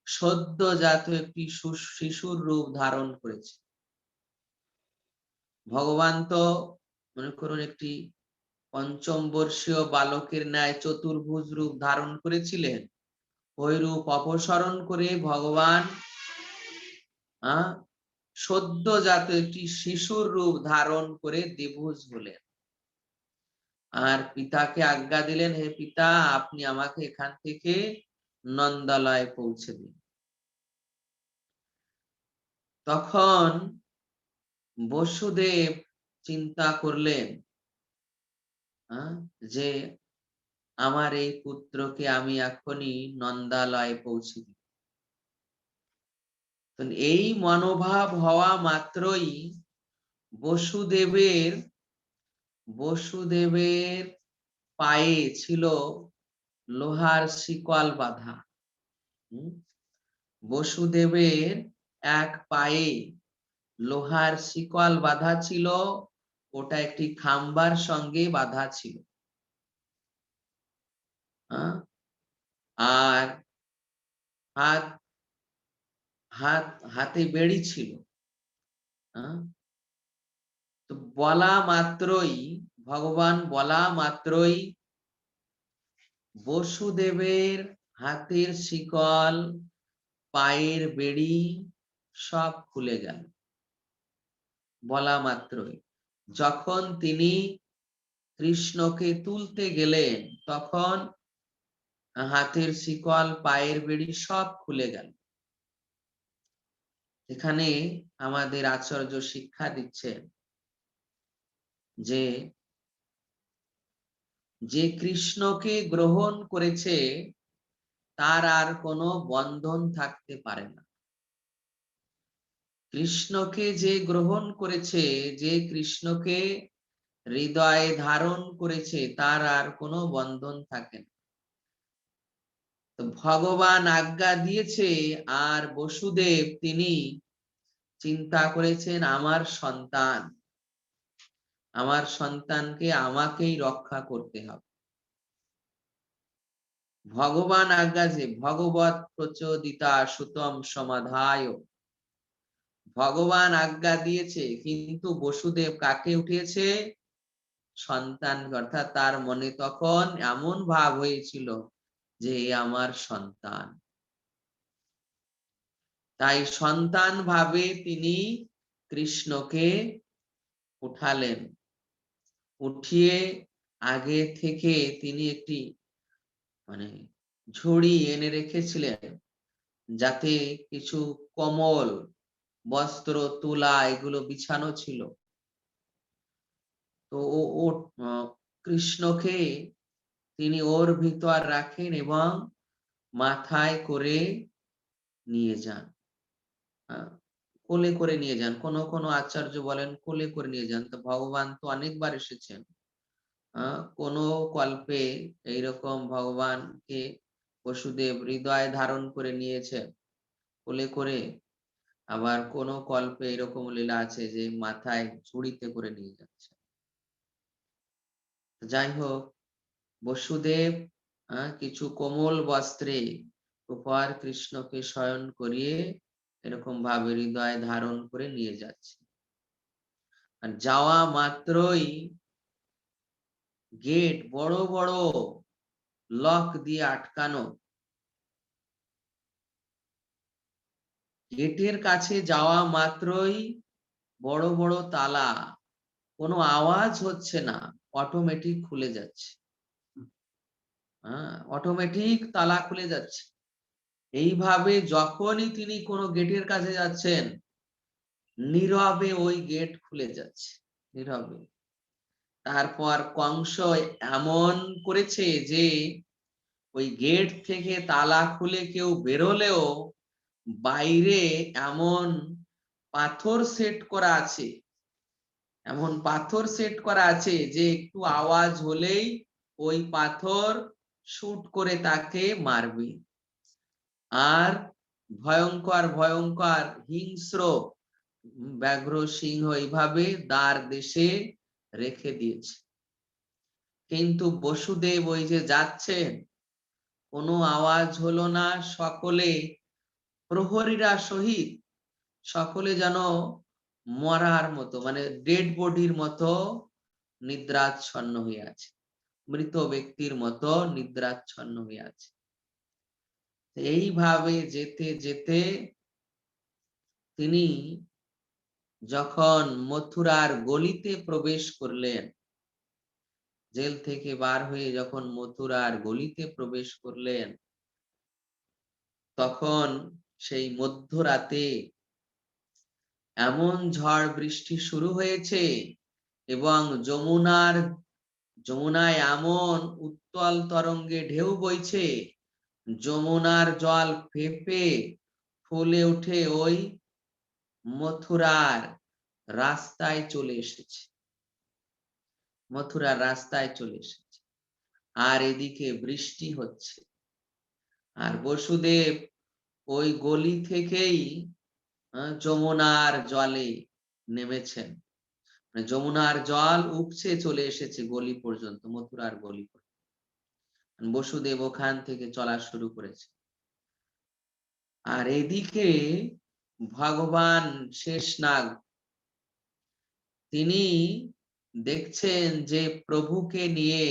সদ্যজাত একটি শিশুর রূপ ধারণ করেছে। ভগবান তো মনে করুন একটি পঞ্চম বর্ষীয় বালকের ন্যায় চতুর্ভুজ রূপ ধারণ করেছিলেন। ওই রূপ অপসারণ করে ভগবান সদ্যজাত একটি শিশুর রূপ ধারণ করে দ্বিভুজ হলেন, আর পিতাকে আজ্ঞা দিলেন হে পিতা, আপনি আমাকে এখান থেকে নন্দালয়ে পৌঁছে দিন। তখন বসুদেব চিন্তা করলেন যে আমার এই পুত্রকে আমি এখনই নন্দালয়ে পৌঁছে দিই। তো এই মনোভাব হওয়া মাত্রই বসুদেবের বসুদেবের পায়ে ছিল লোহার শিকল বাঁধা। বসুদেবের এক পায়ে লোহার শিকল বাঁধা ছিল, ওটা একটি খাম্বার সঙ্গে বাঁধা ছিল। আর হাত হাত হাতে বেড়ি ছিল। তো বলা মাত্রই, ভগবান বলা মাত্রই বসুদেবের হাতের শিকল, পায়ের বেড়ি সব খুলে গেল বলা মাত্রই। যখন তিনি কৃষ্ণকে তুলতে গেলেন তখন হাতের শিকল, পায়ের বেড়ি সব খুলে গেল। এখানে আমাদের আচার্য শিক্ষা দিচ্ছেন যে যে কৃষ্ণকে গ্রহণ করেছে তার আর কোনো বন্ধন থাকতে পারে না। কৃষ্ণকে যে গ্রহণ করেছে, যে কৃষ্ণকে হৃদয়ে ধারণ করেছে তার আর কোনো বন্ধন থাকে না। তো ভগবান আজ্ঞা দিয়েছে, আর বসুদেব তিনি চিন্তা করেছেন আমার সন্তানকে আমাকেই রক্ষা করতে হবে। ভগবান আজ্ঞা যে ভগবৎ প্রচোদিতা সুতম সমাধায়, ভগবান আজ্ঞা দিয়েছে কিন্তু বসুদেব কাকে উঠিয়েছে? সন্তান। অর্থাৎ তার মনে তখন এমন ভাব হয়েছিল যে আমার সন্তান। তাই সন্তান ভাবে তিনি কৃষ্ণকে উঠালেন। উঠিয়ে আগে থেকে তিনি একটি ঝুড়ি এনে রেখেছিলেন, যাতে কিছু কমল বস্ত্র, তুলা এগুলো বিছানো ছিল। তো ও কৃষ্ণকে তিনি ওর ভিতর রাখেন এবং মাথায় করে নিয়ে যান, কোলে করে নিয়ে যান। কোন কোন আচার্য বলেন কোলে করে নিয়ে যান। তো ভগবান তো অনেকবার এসেছেন, কোন কল্পে এইরকম ভগবানকে বসুদেব হৃদয়ে ধারণ করে নিয়েছেন কোলে করে, আবার কোন কল্পে এরকম লীলা আছে যে মাথায় ঝুড়িতে করে নিয়ে যাচ্ছে। যাই হোক, বসুদেব কিছু কোমল বস্ত্রে উপহার কৃষ্ণকে শয়ন করিয়ে এরকম ভাবে হৃদয়ে ধারণ করে নিয়ে যাচ্ছে। আর যাওয়া মাত্রই গেট বড় বড় লক দিয়ে আটকানো। গেটের কাছে যাওয়া মাত্রই বড় বড় তালা, কোনো আওয়াজ হচ্ছে না, অটোমেটিক খুলে যাচ্ছে। অটোমেটিক তালা খুলে যাচ্ছে। এইভাবে যখনই তিনি কোনো গেটের কাছে যাচ্ছেন, নীরবে ওই গেট খুলে যাচ্ছে, নীরবে। তারপর কংস এমন করেছে যে ওই গেট থেকে তালা খুলে কেউ বেরোলেও বাইরে এমন পাথর সেট করা আছে, এমন পাথর সেট করা আছে যে একটু আওয়াজ হলেই ওই পাথর শুট করে তাকে মারবে। আর ভয়ঙ্কর ভয়ঙ্কর হিংস্র ব্যাঘ্র সিংহ এইভাবে দ্বার দেশে রেখে দিয়েছে। কিন্তু বসুদেব ওই যে যাচ্ছেন, কোনো আওয়াজ হলো না। সকলে প্রহরীরা সহিত সকলে যেন মরার মতো, ডেড বডির মতো নিদ্রাচ্ছন্ন হয়ে আছে, মৃত ব্যক্তির মতো নিদ্রাচ্ছন্ন হয়ে আছে। এইভাবে যেতে যেতে তিনি যখন মথুরার গলিতে প্রবেশ করলেন, জেল থেকে বার হয়ে যখন মথুরার গলিতে প্রবেশ করলেন, তখন সেই মধ্যরাতে এমন ঝড় বৃষ্টি শুরু হয়েছে এবং যমুনায় এমন উত্তাল তরঙ্গে ঢেউ বইছে, যমুনার জল ফেঁপে ফুলে উঠে ওই মথুরার রাস্তায় চলে এসেছে, মথুরার রাস্তায় চলে এসেছে। আর এদিকে বৃষ্টি হচ্ছে, আর বসুদেব ওই গলি থেকেই যমুনার জলে নেমেছেন। মানে যমুনার জল উপচে চলে এসেছে গলি পর্যন্ত, মথুরার গলি পর্যন্ত। বসুদেব ওখান থেকে চলা শুরু করেছে। আর এদিকে ভগবান শেষনাগ তিনি দেখছেন যে প্রভুকে নিয়ে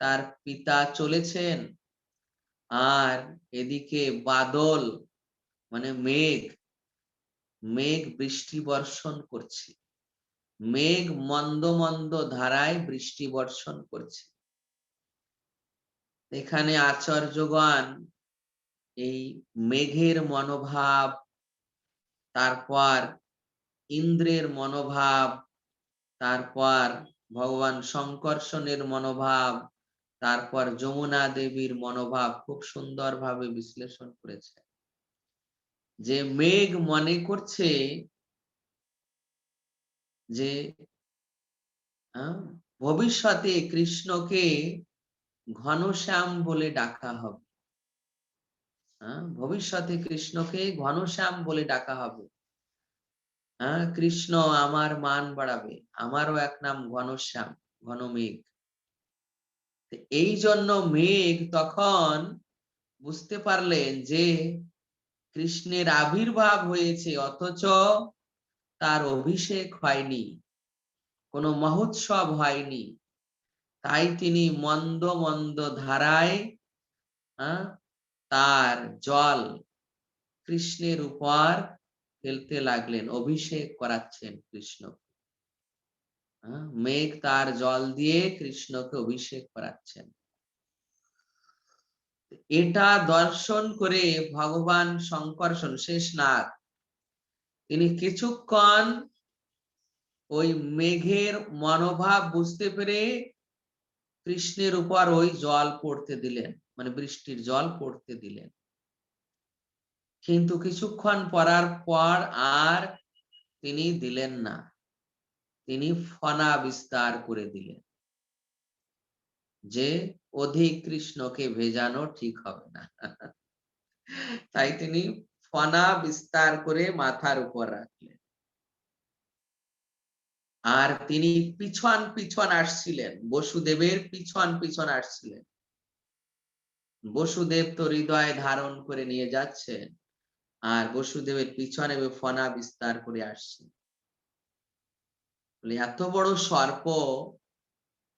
তার পিতা চলেছেন, আর এদিকে বাদল মানে মেঘ বৃষ্টি বর্ষণ করছে, মেঘ মন্দ মন্দ ধারায় বৃষ্টি বর্ষণ করছে। এখানে আচার্যগণ এই মেঘের মনোভাব, তারপর ইন্দ্রের মনোভাব, তারপর ভগবান শঙ্কর্ষণের মনোভাব, তারপর যমুনা দেবীর মনোভাব খুব সুন্দরভাবে বিশ্লেষণ করেছে। যে মেঘ মনে করছে যে ভবিষ্যতে কৃষ্ণকে ঘনশ্যাম বলে ডাকা হবে, ভবিষ্যতে কৃষ্ণকে ঘনশ্যাম বলে ডাকা হবে। কৃষ্ণ আমার মান বাড়াবে, আমারও এক নাম ঘনশ্যাম, ঘনমেঘ। এই জন্য মেঘ তখন বুঝতে পারলেন যে কৃষ্ণের আবির্ভাব হয়েছে, অথচ তার অভিষেক হয়নি, কোনো মহোৎসব হয়নি। তাই তিনি মন্দ মন্দ ধারায় তার জল কৃষ্ণের উপর ফেলতে লাগলেন, অভিষেক করাচ্ছেন কৃষ্ণ। মেঘ তার জল দিয়ে কৃষ্ণকে অভিষেক করাচ্ছেন। এটা দর্শন করে ভগবান শঙ্কর্ষণ শেষনাগ তিনি কিছুক্ষণ ওই মেঘের মনোভাব বুঝতে পেরে কৃষ্ণের উপর ওই জল পড়তে দিলেন, মানে বৃষ্টির জল পড়তে দিলেন। কিন্তু কিছুক্ষণ পড়ার পর আর তিনি দিলেন না, তিনি ফনা বিস্তার করে দিলেন যে অধিক কৃষ্ণকে ভেজানো ঠিক হবে না। তাই তিনি ফনা বিস্তার করে মাথার উপর রাখলেন। আর তিনি পিছন পিছন আসছিলেন, বসুদেবের পিছন পিছন আসছিলেন। বসুদেব তো হৃদয়ে ধারণ করে নিয়ে যাচ্ছেন, আর বসুদেবের পিছনে ফনা বিস্তার করে আসছে। এত বড় সর্প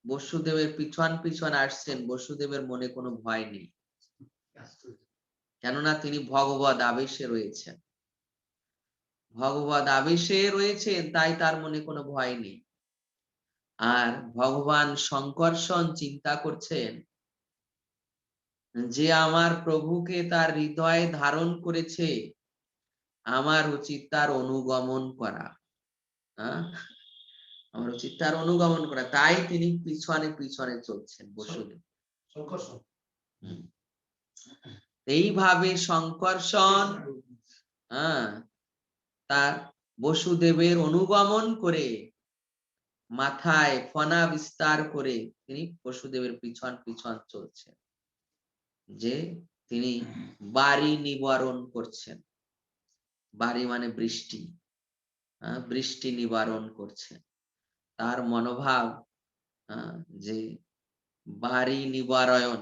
বসুদেবের পিছন পিছন আসছেন, বসুদেবের মনে কোনো ভয় নেই, কেননা তিনি ভগবদ আবেশে রয়েছেন, ভগবদ আবেশে রয়েছেন, তাই তার মনে কোনো ভয় নেই। আর ভগবান শঙ্কর্ষণ চিন্তা করছেন যে আমার প্রভুকে তার হৃদয়ে ধারণ করেছে, আমার উচিত তার অনুগমন করা, আমার উচিত তার অনুগমন করা। তাই তিনি পিছনে পিছনে চলছেন বসুদেব। এইভাবে শঙ্কর্ষণ তার বসুদেবের অনুগমন করে মাথায় ফনা বিস্তার করে তিনি বসুদেবের পিছন পিছন চলছেন, যে তিনি বাড়ি নিবারণ করছেন। বাড়ি মানে বৃষ্টি, বৃষ্টি নিবারণ করছেন। তার মনোভাব যে বাড়ি নিবারণ,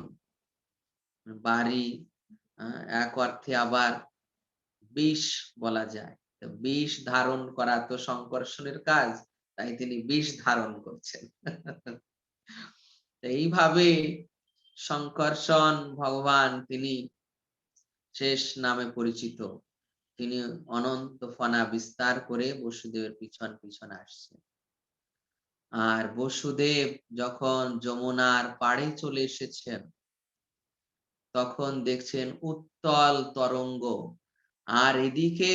বাড়ি এক অর্থে আবার বিষ বলা যায়। বিষ ধারণ করা তো শঙ্কর্ষণের কাজ, তাই তিনি বিষ ধারণ করছেন। এইভাবে শঙ্কর্ষণ ভগবান তিনি শেষ নামে পরিচিত, তিনি অনন্ত ফনা বিস্তার করে বসুদেবের পিছন পিছন আসছেন। আর বসুদেব যখন যমুনার পাড়ে চলে এসেছেন, তখন দেখছেন উত্তল তরঙ্গ, আর এদিকে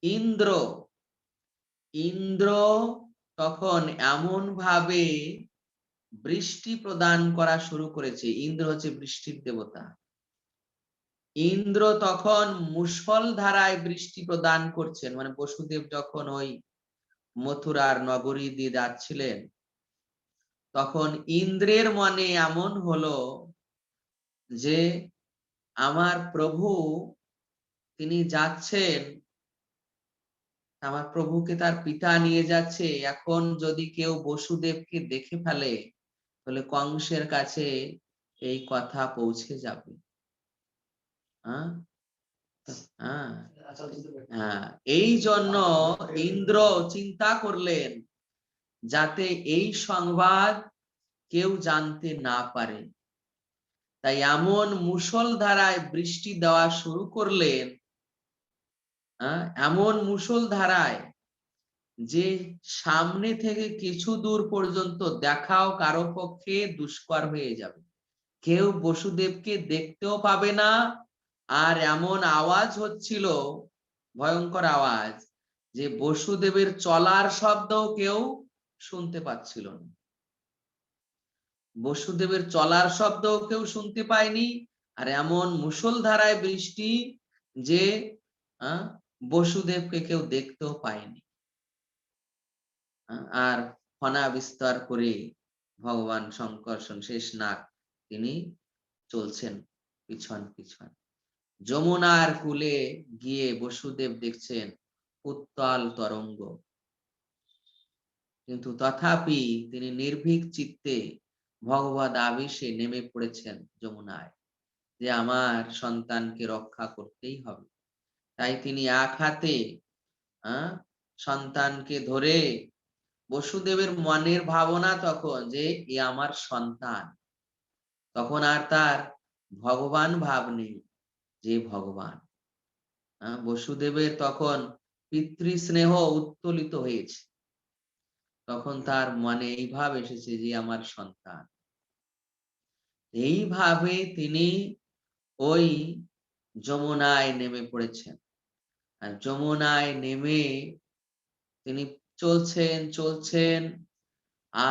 ইন্দ্র তখন এমন ভাবে বৃষ্টি প্রদান করা শুরু করেছে। ইন্দ্র হচ্ছে বৃষ্টির দেবতা। ইন্দ্র তখন মুষল ধারায় বৃষ্টি প্রদান করছেন। মানে বসুদেব যখন ওই মথুরার নগরী দিয়ে যাচ্ছিলেন, তখন ইন্দ্রের মনে এমন হলো যে আমার প্রভু তিনি যাচ্ছেন, আমার প্রভুকে তার পিতা নিয়ে যাচ্ছে, এখন যদি কেউ বসুদেবকে দেখে ফেলে তাহলে কংসের কাছে এই কথা পৌঁছে যাবে। হ্যাঁ, হ্যাঁ, হ্যাঁ, এই জন্য ইন্দ্র চিন্তা করলেন যাতে এই সংবাদ কেউ জানতে না পারে, তাই এমন মুষলধারায় বৃষ্টি দেওয়া শুরু করলেন, এমন মুষলধারায় যে সামনে থেকে কিছু দূর পর্যন্ত দেখাও কারো পক্ষে দুষ্কর হয়ে যাবে। কেউ বসুদেবকে দেখতেও পাবে না। আর এমন আওয়াজ হচ্ছিল, ভয়ঙ্কর আওয়াজ, যে বসুদেবের চলার শব্দও কেউ শুনতে পাচ্ছিল না। বসুদেবের চলার শব্দও কেউ শুনতে পায়নি। আর এমন মুষলধারায় বৃষ্টি যে বসুদেবকে কেউ দেখতেও পায়নি। আর ফনা বিস্তার করে ভগবান শঙ্কর্ষণ শেষনাগ তিনি চলছেন পিছন পিছন। যমুনার কূলে গিয়ে বসুদেব দেখছেন উত্তাল তরঙ্গ, কিন্তু তথাপি তিনি নির্ভীক চিত্তে ভগবদ আবেশে নেমে পড়েছেন যমুনায়, যে আমার সন্তানকে রক্ষা করতেই হবে। তাই তিনি এক হাতে সন্তানকে ধরে, বসুদেবের মনের ভাবনা তখন যে এ আমার সন্তান, তখন আর তার ভগবান ভাব নেই যে ভগবান। বসুদেবের তখন পিতৃস্নেহ উত্তোলিত হয়েছে, তখন তার মনে এই ভাব এসেছে যে আমার সন্তান। এইভাবে তিনি ওই যমুনায় নেমে পড়েছেন। আর যমুনায় নেমে তিনি চলছেন চলছেন,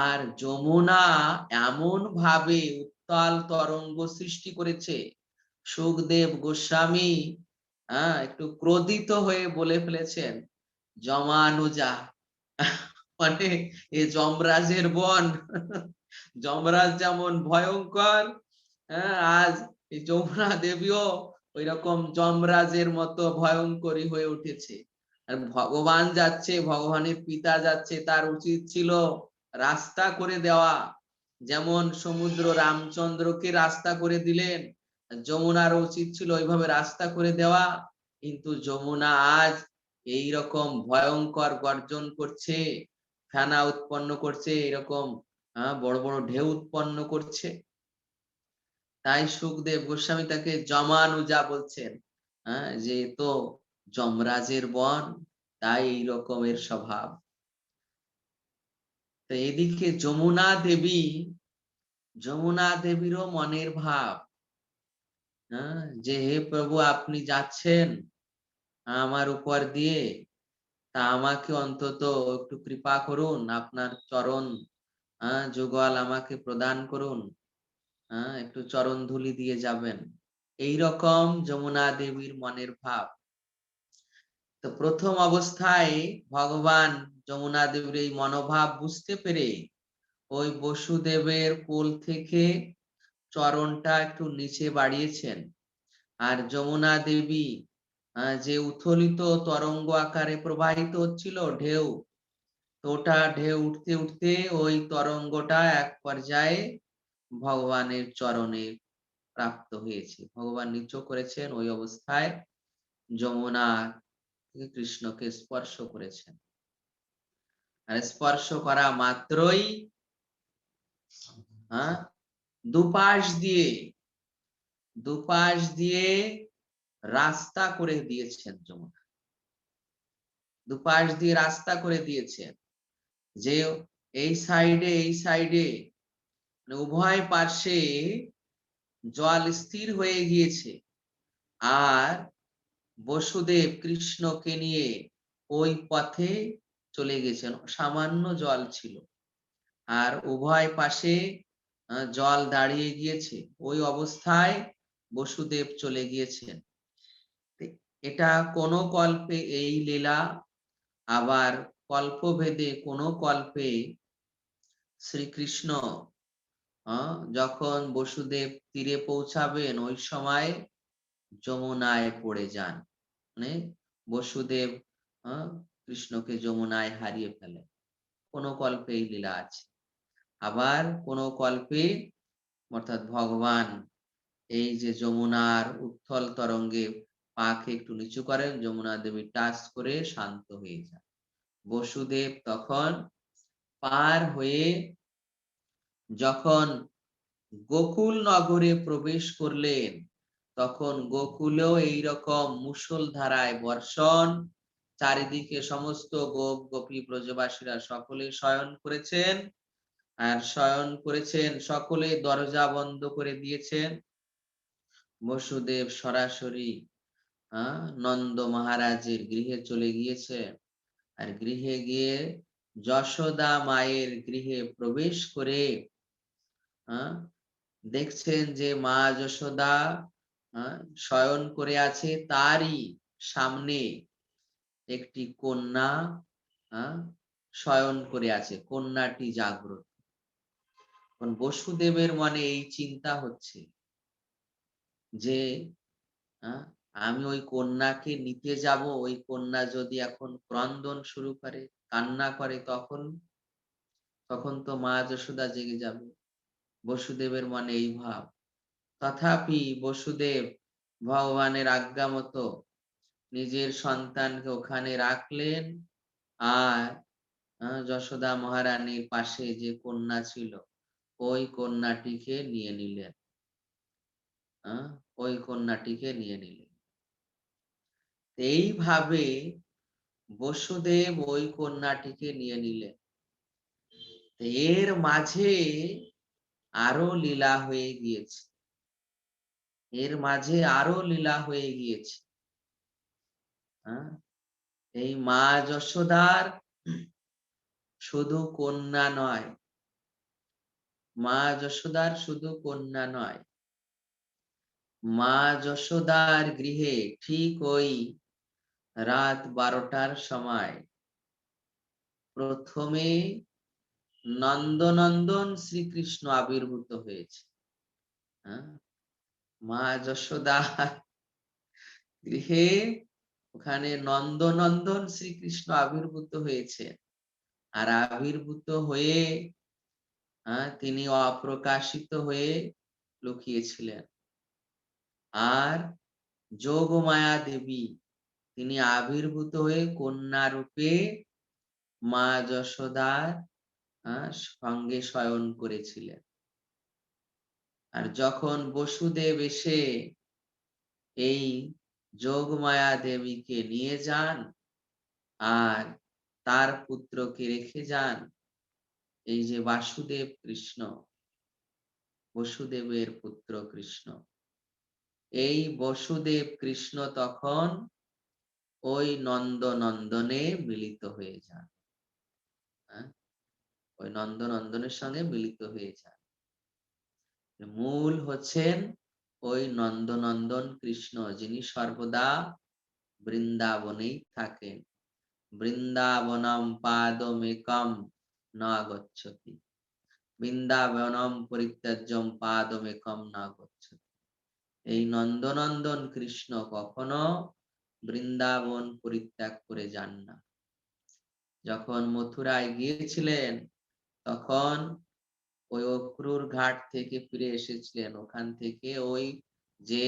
আর যমুনা এমন ভাবে উত্তাল তরঙ্গ সৃষ্টি করেছে, সুখদেব গোস্বামী একটু ক্রোধিত হয়ে বলে ফেলেছেন, যমানুজা, মানে এই যমরাজের বন, যমরাজ যেমন ভয়ঙ্কর, আজ এই যমুনা দেবীও ওই রকম যমরাজের মতো ভয়ঙ্করী হয়ে উঠেছে। আর ভগবান যাচ্ছে, ভগবানের পিতা যাচ্ছে, তার উচিত ছিল রাস্তা করে দেওয়া। যেমন সমুদ্র রামচন্দ্রকে রাস্তা করে দিলেন, যমুনার উচিত ছিল ওইভাবে রাস্তা করে দেওয়া। কিন্তু যমুনা আজ এই রকম ভয়ঙ্কর গর্জন করছে, ফেনা উৎপন্ন করছে, এরকম বড় বড় ঢেউ উৎপন্ন করছে। তাই সুখদেব গোস্বামী তাকে যমানুজা বলছেন, যে তো যমরাজের বন, তাই এই রকমের স্বভাব। তো এদিকে যমুনা দেবীরও মনের ভাব, যে হে প্রভু আপনি যাচ্ছেন আমার উপর দিয়ে, তা আমাকে অন্তত একটু কৃপা করুন, আপনার চরণ যুগল আমাকে প্রদান করুন, একটু চরণ ধুলি দিয়ে যাবেন। এই রকম যমুনা দেবীর মনের ভাব। তো প্রথম অবস্থায় ভগবান যমুনা দেবীর এই মনোভাব বুঝতে পেরে ওই বসুদেবের কোল থেকে চরণটা একটু নিচে বাড়িয়েছেন। আর যমুনা দেবী যে উথলিত তরঙ্গ আকারে প্রবাহিত হচ্ছিল ঢেউ, তো ওটা ঢেউ উঠতে উঠতে ওই তরঙ্গটা এক পর্যায়ে ভগবানের চরণে প্রাপ্ত হয়েছে। ভগবান নিচু করেছেন, ওই অবস্থায় যমুনা কৃষ্ণকে স্পর্শ করেছেন। আর স্পর্শ করা মাত্রই দুপাশ দিয়ে রাস্তা করে দিয়েছেন যমুনা, দুপাশ দিয়ে রাস্তা করে দিয়েছেন, যে এই সাইডে উভয় পার্শ্বে জল স্থির হয়ে গিয়েছে। আর বসুদেব কৃষ্ণকে নিয়ে ওই পথে চলে গেছেন, সামান্য জল ছিল, আর উভয় পাশে জল দাঁড়িয়ে গিয়েছে, ওই অবস্থায় বসুদেব চলে গিয়েছেন। এটা কোন কল্পে এই লীলা, আবার কল্পভেদে কোন কল্পে শ্রীকৃষ্ণ যখন বসুদেব তীরে পৌঁছাবেন ওই সময় যমুনায় পড়ে যান, মানে বসুদেব কৃষ্ণকে যমুনায় হারিয়ে ফেলেন। কোন কল্পে এই লীলা আছে, আবার কোন কল্পে অর্থাৎ ভগবান এই যে যমুনার উত্থল তরঙ্গে পাকে একটু নিচু করেন, যমুনা দেবী টাচ করে শান্ত হয়ে যান। বসুদেব তখন পার হয়ে যখন গোকুল নগরে প্রবেশ করলেন, তখন গোকুলেও এইরকম মুষলধারায় বর্ষণ, চারিদিকে সমস্ত গোপ গোপী ব্রজবাসীরা সকলে শয়ন করেছেন, আর শয়ন করেছেন, সকলে দরজা বন্ধ করে দিয়েছেন। বসুদেব সরাসরি নন্দ মহারাজের গৃহে চলে গিয়েছে, আর গৃহে গিয়ে যশোদা মায়ের গৃহে প্রবেশ করে দেখছেন যে মা যশোদা শয়ন করে আছে, তারই সামনে একটি কন্যা শয়ন করে আছে, কন্যাটি জাগ্রত। বসুদেবের মনে এই চিন্তা হচ্ছে যে আমি ওই কন্যাকে নিতে যাব, ওই কন্যা যদি এখন ক্রন্দন শুরু করে, কান্না করে, তখন তো মা যশোদা জেগে যাবে। বসুদেবের মনে এই ভাব। তথাপি বসুদেব ভগবানের আজ্ঞা মতো নিজের সন্তানকে ওখানে রাখলেন, আর যশোদা মহারানীর পাশে যে কন্যা ছিল ওই কন্যাটিকে নিয়ে নিলেন, ওই কন্যাটিকে নিয়ে নিলেন। এইভাবে বসুদেব ওই কন্যাটিকে নিয়ে নিলেন। এর মাঝে আরো লীলা হয়ে গিয়েছে, এর মাঝে আরো লীলা হয়ে গিয়েছে। এই মা যশোদার শুধু কন্যা নয়, মা যশোদার শুধু কন্যা নয়, মা যশোদার গৃহে ঠিক ওই রাত 12টার সময় প্রথমে নন্দনন্দন শ্রীকৃষ্ণ আবির্ভূত হয়েছে। মা যশোদা গৃহে ওখানে নন্দনন্দন শ্রীকৃষ্ণ আবির্ভূত হয়েছে, আর আবির্ভূত হয়ে তিনি অপ্রকাশিত হয়ে লুকিয়েছিলেন। আর যোগমায়া দেবী তিনি আবির্ভূত হয়ে কন্যা রূপে মা যশোদার সঙ্গে শয়ন করেছিলেন। আর যখন বসুদেব এসে এই যোগমায়া দেবীকে নিয়ে যান আর তার পুত্রকে রেখে যান, এই যে বাসুদেব কৃষ্ণ, বসুদেবের পুত্র কৃষ্ণ, এই বসুদেব কৃষ্ণ তখন ওই নন্দনন্দনে মিলিত হয়ে যান, ওই নন্দনন্দনের সঙ্গে মিলিত হয়ে যান। মূল হচ্ছেন ওই নন্দনন্দন কৃষ্ণ, যিনি সর্বদা বৃন্দাবনেই থাকেন। বৃন্দাবনম পাদমেকম না গচ্ছতি, বৃন্দাবনম পরিত্যাজ্যম পাদমেকম না গচ্ছতি। এই নন্দনন্দন কৃষ্ণ কখনো বৃন্দাবন পরিত্যাগ করে যান না। যখন মথুরায় গিয়েছিলেন তখন ওই অক্রুর ঘাট থেকে ফিরে এসেছিলেন, ওখান থেকে ওই যে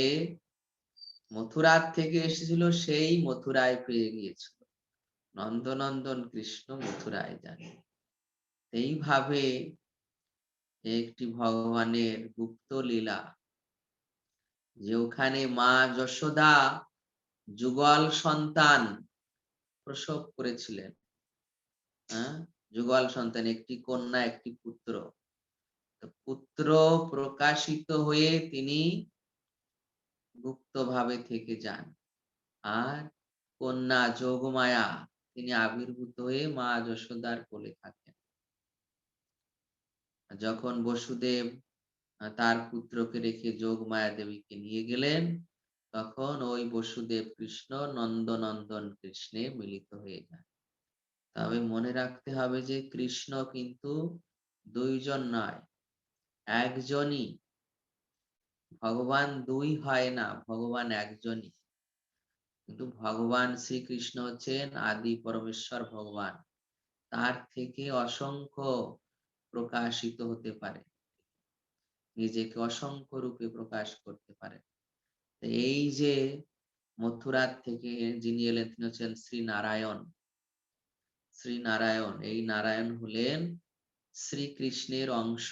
মথুরার থেকে এসেছিল সেই মথুরায় পেয়ে গিয়েছিল। নন্দনন্দন কৃষ্ণ মথুরায় যান। এইভাবে একটি ভগবানের গুপ্ত লীলা, যে ওখানে মা যশোদা যুগল সন্তান প্রসব করেছিলেন, যুগল সন্তান, একটি কন্যা একটি পুত্র। পুত্র প্রকাশিত হয়ে তিনি গুপ্তভাবে থেকে যান, আর কন্যা যোগমায়া তিনি আবির্ভূত হয়ে মা যশোদার কোলে থাকেন। যখন বসুদেব তার পুত্রকে রেখে যোগমায়া দেবীকে নিয়ে গেলেন, তখন ওই বসুদেব কৃষ্ণ নন্দনন্দন কৃষ্ণে মিলিত হয়ে যায়। তবে মনে রাখতে হবে যে কৃষ্ণ কিন্তু দুইজন নয়, একজনই। ভগবান দুই হয় না, ভগবান একজনই। কিন্তু ভগবান শ্রীকৃষ্ণ হচ্ছেন আদি পরমেশ্বর ভগবান, তার থেকে অসংখ্য প্রকাশিত হতে পারে, নিজেকে অসংখ্য রূপে প্রকাশ করতে পারে। এই যে মথুরার থেকে যিনি এলেন তিনি হচ্ছেন শ্রীনারায়ণ। শ্রীনারায়ণ, এই নারায়ণ হলেন শ্রীকৃষ্ণের অংশ,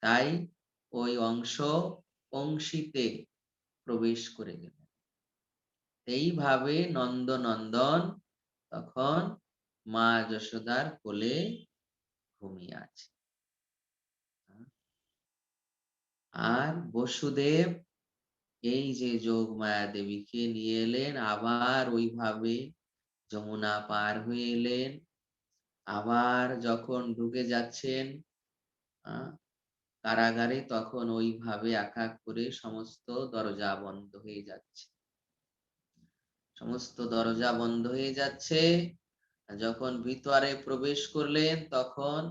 তাই ওই অংশ অংশীতে প্রবেশ করে গেলেন। এইভাবে নন্দনন্দন তখন মা যশোদার কোলে ঘুমিয়ে আছে। আর বসুদেব এই যে যোগমায়া দেবীকে নিয়ে এলেন, আবার ওইভাবে যমুনা পার হয়ে এলেন। আবার যখন ঢুকে যাচ্ছেন কারাগারে, তখন ওইভাবে এক এক করে সমস্ত দরজা বন্ধ হয়ে যাচ্ছে। সমস্ত দরজা বন্ধ হয়ে যাচ্ছে। যখন ভিতরে প্রবেশ করলেন, তখন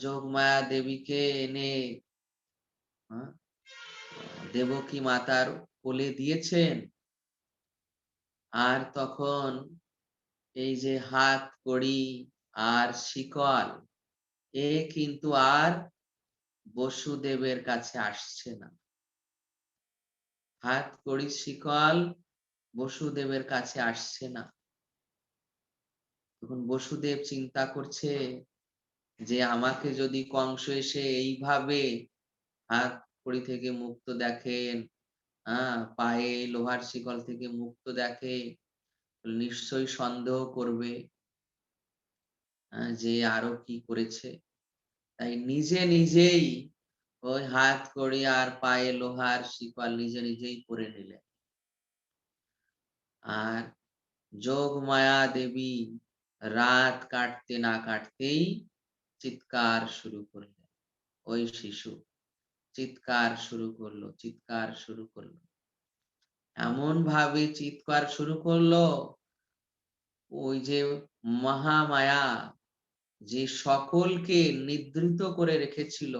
যোগমায়া দেবীকে এনে দেবকী মাতার কোলে দিয়েছেন। আর তখন এই যে হাত কড়ি আর শিকল, এ কিন্তু আর বসুদেবের কাছে আসছে না। হাত কড়ি শিকল বসুদেবের কাছে আসছে না। তখন বসুদেব চিন্তা করছে যে আমাকে যদি কংস এসে এইভাবে হাত কড়ি থেকে মুক্ত দেখেন, পায়ে লোহার শিকল থেকে মুক্ত দেখে, নিশ্চয়ই সন্দেহ করবে যে আরো কি করেছে। তাই নিজে নিজেই ওই হাত কড়ি আর পায়ে লোহার শিকল নিজে নিজেই পরে নিলেন। আর যোগমায়া দেবী রাত কাটতে না কাটতেই চিৎকার শুরু করলেন। ওই শিশু চিৎকার শুরু করলো, চিৎকার শুরু করলো, এমন ভাবে চিৎকার শুরু করলো, ওই যে মহামায়া যে সকলকে নিদ্রিত করে রেখেছিল,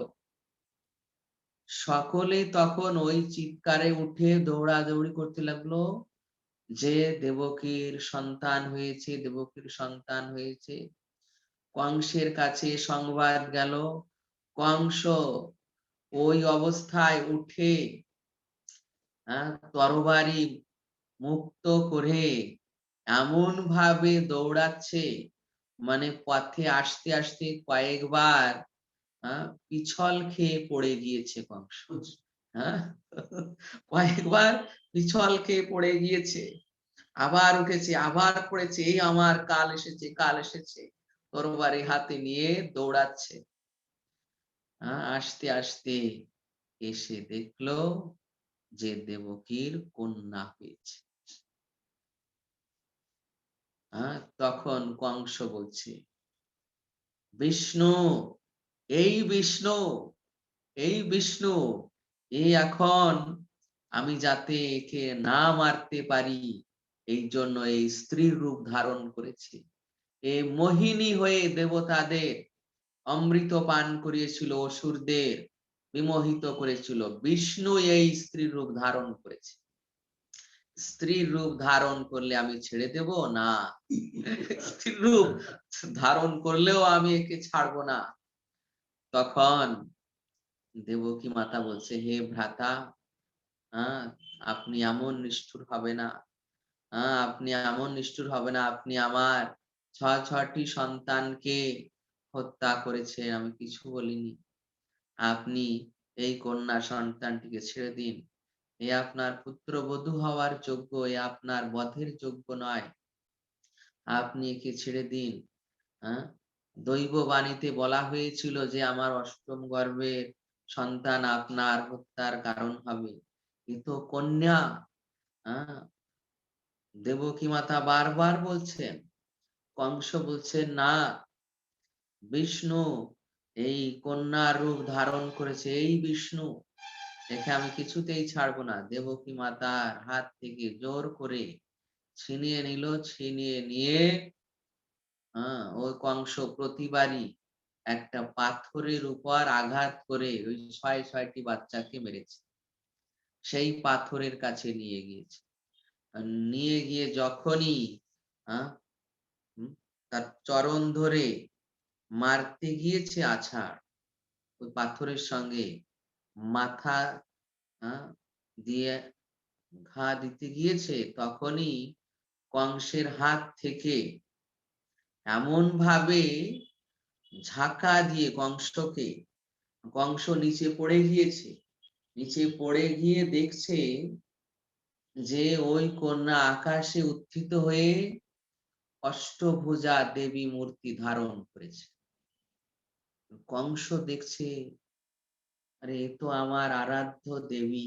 সকলে তখন ওই চিৎকারে উঠে দৌড়াদৌড়ি করতে লাগলো যে দেবকীর সন্তান হয়েছে, দেবকীর সন্তান হয়েছে। কংসের কাছে সংবাদ গেল। কংস ওই অবস্থায় উঠে তরবারি মুক্ত করে এমন ভাবে দৌড়াচ্ছে, মানে পথে আসতে আসতে কয়েকবার পিছল খেয়ে পড়ে গিয়েছে কংস। কয়েকবার পিছল খেয়ে পড়ে গিয়েছে, আবার উঠেছে, আবার পড়েছে, এই আমার কাল এসেছে, কাল এসেছে, তরবারি হাতে নিয়ে দৌড়াচ্ছে। আস্তে আস্তে এসে দেখলো যে দেবকীর কন্যা হয়েছে। তখন কংস বলছে, বিষ্ণু, এই বিষ্ণু, এই বিষ্ণু, এই এখন আমি যাতে একে না মারতে পারি এই জন্য এই স্ত্রীর রূপ ধারণ করেছে। এ মোহিনী হয়ে দেবতাদের অমৃত পান করিয়েছিল, অসুরদের বিমোহিত করেছিল। বিষ্ণু এই স্ত্রীর রূপ ধারণ করেছে। স্ত্রীর রূপ ধারণ করলে আমি ছেড়ে দেব না, স্ত্রীর রূপ ধারণ করলেও আমি একে ছাড়বো না। তখন দেবকী মাতা বলছে, হে ভ্রাতা, আপনি এমন নিষ্ঠুর হবে না, আপনি এমন নিষ্ঠুর হবে না, আপনি আমার 6টি সন্তানকে হত্যা করেছেন, আমি কিছু বলিনি। আপনি এই কন্যা সন্তানটিকে ছেড়ে দিন, এ আপনার পুত্রবধূ হওয়ার যোগ্য, এ আপনার বধের যোগ্য নয়, আপনি একে ছেড়ে দিন। দৈব বাণীতে বলা হয়েছিল যে আমার অষ্টম গর্ভের সন্তান আপনার হত্যার কারণ হবে, এ তো কন্যা। দেবকী মাতা বারবার বলছেন, কংস বলছে না, বিষ্ণু এই কন্যার রূপ ধারণ করেছে, এই বিষ্ণু, একে আমি কিছুতেই ছাড়বো না। দেবকী মাতার হাত থেকে জোর করে ছিনিয়ে নিল, ছিনিয়ে নিয়ে ওই কংস প্রতিবারই একটা পাথরের উপর আঘাত করে ওই ৬টি বাচ্চাকে মেরেছে। সেই পাথরের কাছে নিয়ে গিয়েছে। নিয়ে গিয়ে যখনই আহ হুম, তার চরণ ধরে মারতে গিয়েছে আছাড়, ওই পাথরের সঙ্গে মাথা আহ দিয়ে ঘা দিতে গিয়েছে, তখনই কংসের হাত থেকে এমন ভাবে ঝাঁকা দিয়ে কংস নিচে পড়ে গিয়েছে। নিচে পড়ে গিয়ে দেখছে যে ওই কন্যা আকাশে উত্থিত হয়ে অষ্টভুজা দেবী মূর্তি ধারণ করেছে। কংস দেখছে, আরে এ তো আমার আরাধ্য দেবী,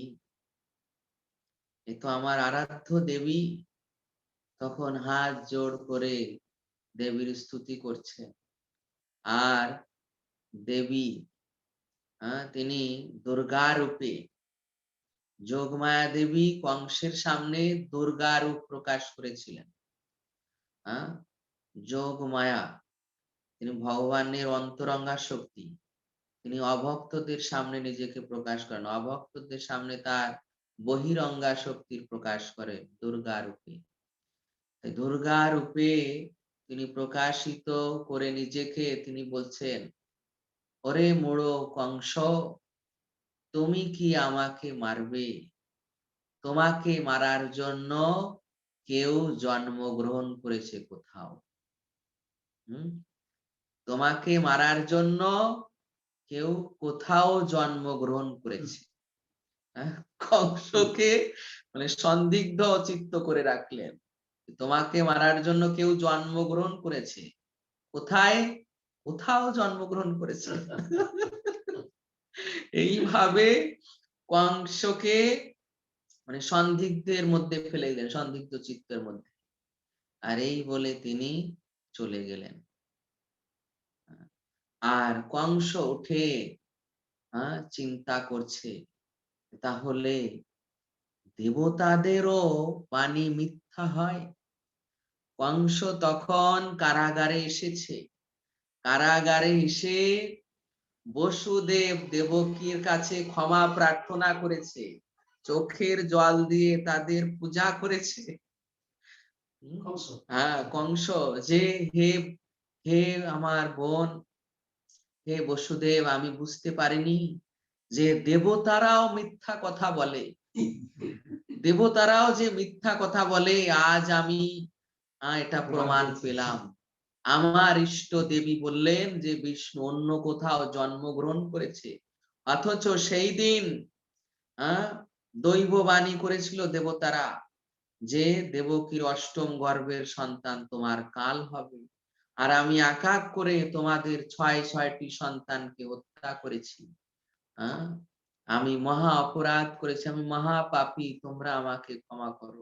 এ তো আমার আরাধ্য দেবী। তখন হাত জোড় করে দেবীর স্তুতি করছে। আর দেবী তিনি দুর্গা রূপে, যোগমায়া দেবী কংসের সামনে দুর্গা রূপ প্রকাশ করেছিলেন। যোগমায়া তিনি ভগবানের অন্তরঙ্গা শক্তি, তিনি অভক্তদের সামনে নিজেকে প্রকাশ করেন, অভক্তদের সামনে তার বহিরঙ্গা শক্তির প্রকাশ করেন দুর্গা রূপে। দুর্গা রূপে তিনি প্রকাশিত করে নিজেকে তিনি বলছেন, ওরে মোড়ো কংস, তুমি কি আমাকে মারবে? তোমাকে মারার জন্য কেউ জন্মগ্রহণ করেছে কোথাও। তোমাকে মারার জন্য কেউ কোথাও জন্মগ্রহণ করেছে। কংসকে মানে সন্দিগ্ধ চিত্ত করে রাখলেন, তোমাকে মারার জন্য কেউ জন্মগ্রহণ করেছে, কোথায়? কোথাও জন্মগ্রহণ করেছে। এইভাবে কংসকে মানে সন্দিগ্ধের মধ্যে ফেলে দিলেন, সন্দিগ্ধ চিত্তের মধ্যে। আর এই বলে তিনি চলে গেলেন। আর কংস উঠে চিন্তা করছে, তাহলে দেবতাদেরও বাণী মিথ্যা হয়? কংস তখন কারাগারে এসেছে, কারাগারে এসে বসুদেব দেবকীর কাছে ক্ষমা প্রার্থনা করেছে, চোখের জল দিয়ে তাদের পূজা করেছে। কংস যে হে হে আমার বোন, হে বসুদেব, আমি বুঝতে পারিনি যে দেবতারাও মিথ্যা কথা বলে, দেবতারাও যে মিথ্যা কথা বলে, আজ আমি এটা প্রমাণ পেলাম। আমার ইষ্ট দেবী বললেন যে বিষ্ণু অন্য কোথাও জন্মগ্রহণ করেছে, অথচ সেই দিন দৈববাণী করেছিল দেবতারা যে দেবকীর অষ্টম গর্ভের সন্তান তোমার কাল হবে। আর আমি আকাক করে তোমাদের ৬টি সন্তানকে হত্যা করেছি। আমি মহা অপরাধ করেছি, আমি মহা পাপী, তোমরা আমাকে ক্ষমা করো,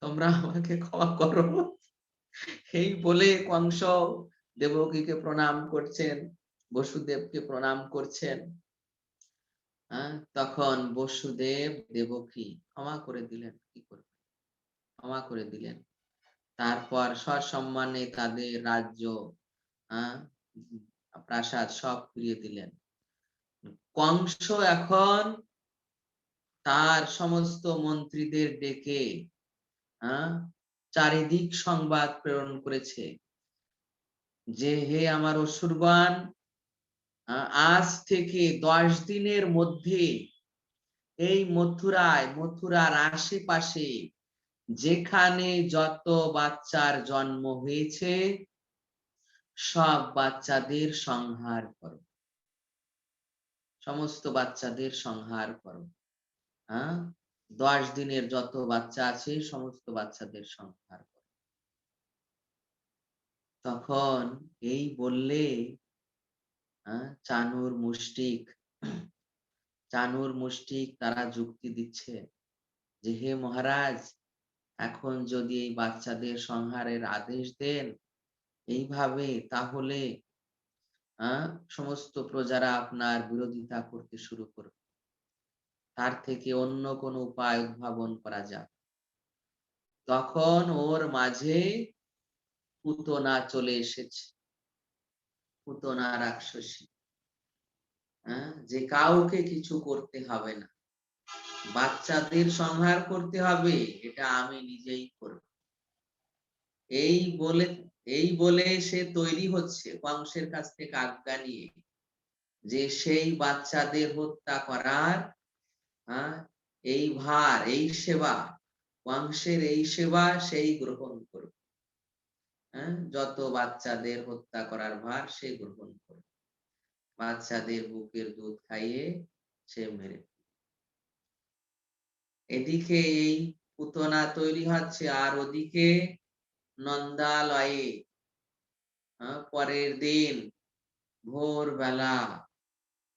তোমরা আমাকে ক্ষমা করো। এই বলে কংস দেবকীকে প্রণাম করছেন, বসুদেবকে প্রণাম করছেন। তখন বসুদেব দেবকী ক্ষমা করে দিলেন, কি করবে, ক্ষমা করে দিলেন। তারপর সসম্মানে তাদের রাজ্য প্রাসাদ সব ফিরিয়ে দিলেন। কংস এখন তার সমস্ত মন্ত্রীদের ডেকে চারিদিক সংবাদ প্রেরণ করেছে যে হে আমার অসুরগণ, আজ থেকে 10 দিনের মধ্যে এই মথুরার আশেপাশে যেখানে যত বাচ্চার জন্ম হয়েছে সব বাচ্চাদের সংহার করো, সমস্ত বাচ্চাদের সংহার করো। 10 দিনের যত বাচ্চা আছে সমস্ত বাচ্চাদের সংহার করো। তখন এই বললে চানুর মুষ্টিক তারা যুক্তি দিচ্ছে যে হে মহারাজ, এখন যদি এই বাচ্চাদের সংহারের আদেশ দেন এইভাবে, তাহলে সমস্ত প্রজারা আপনার বিরোধিতা করতে শুরু করবে। তার থেকে অন্য কোনো উপায় উদ্ভাবন করা যাক। তখন ওর মাঝে পুতনা চলে এসেছে, পুতনা রাক্ষসী, যে কাউকে কিছু করতে হবে না, বাচ্চাদের সংহার করতে হবে, এটা আমি নিজেই করব। এই বলে এই বলে সে তৈরি হচ্ছে কংসের কাছ থেকে আজ্ঞা নিয়ে যে সেই বাচ্চাদের হত্যা করার এই ভার, এই সেবা, কংসের এই সেবা সেই গ্রহণ করবে। যত বাচ্চাদের হত্যা করার ভার সে গ্রহণ করবে, বাচ্চাদের বুকের দুধ খাইয়ে সে মেরে। এদিকে এই পুতনা তৈরি হচ্ছে, আর ওদিকে নন্দালয়ে পরের দিন ভোরবেলা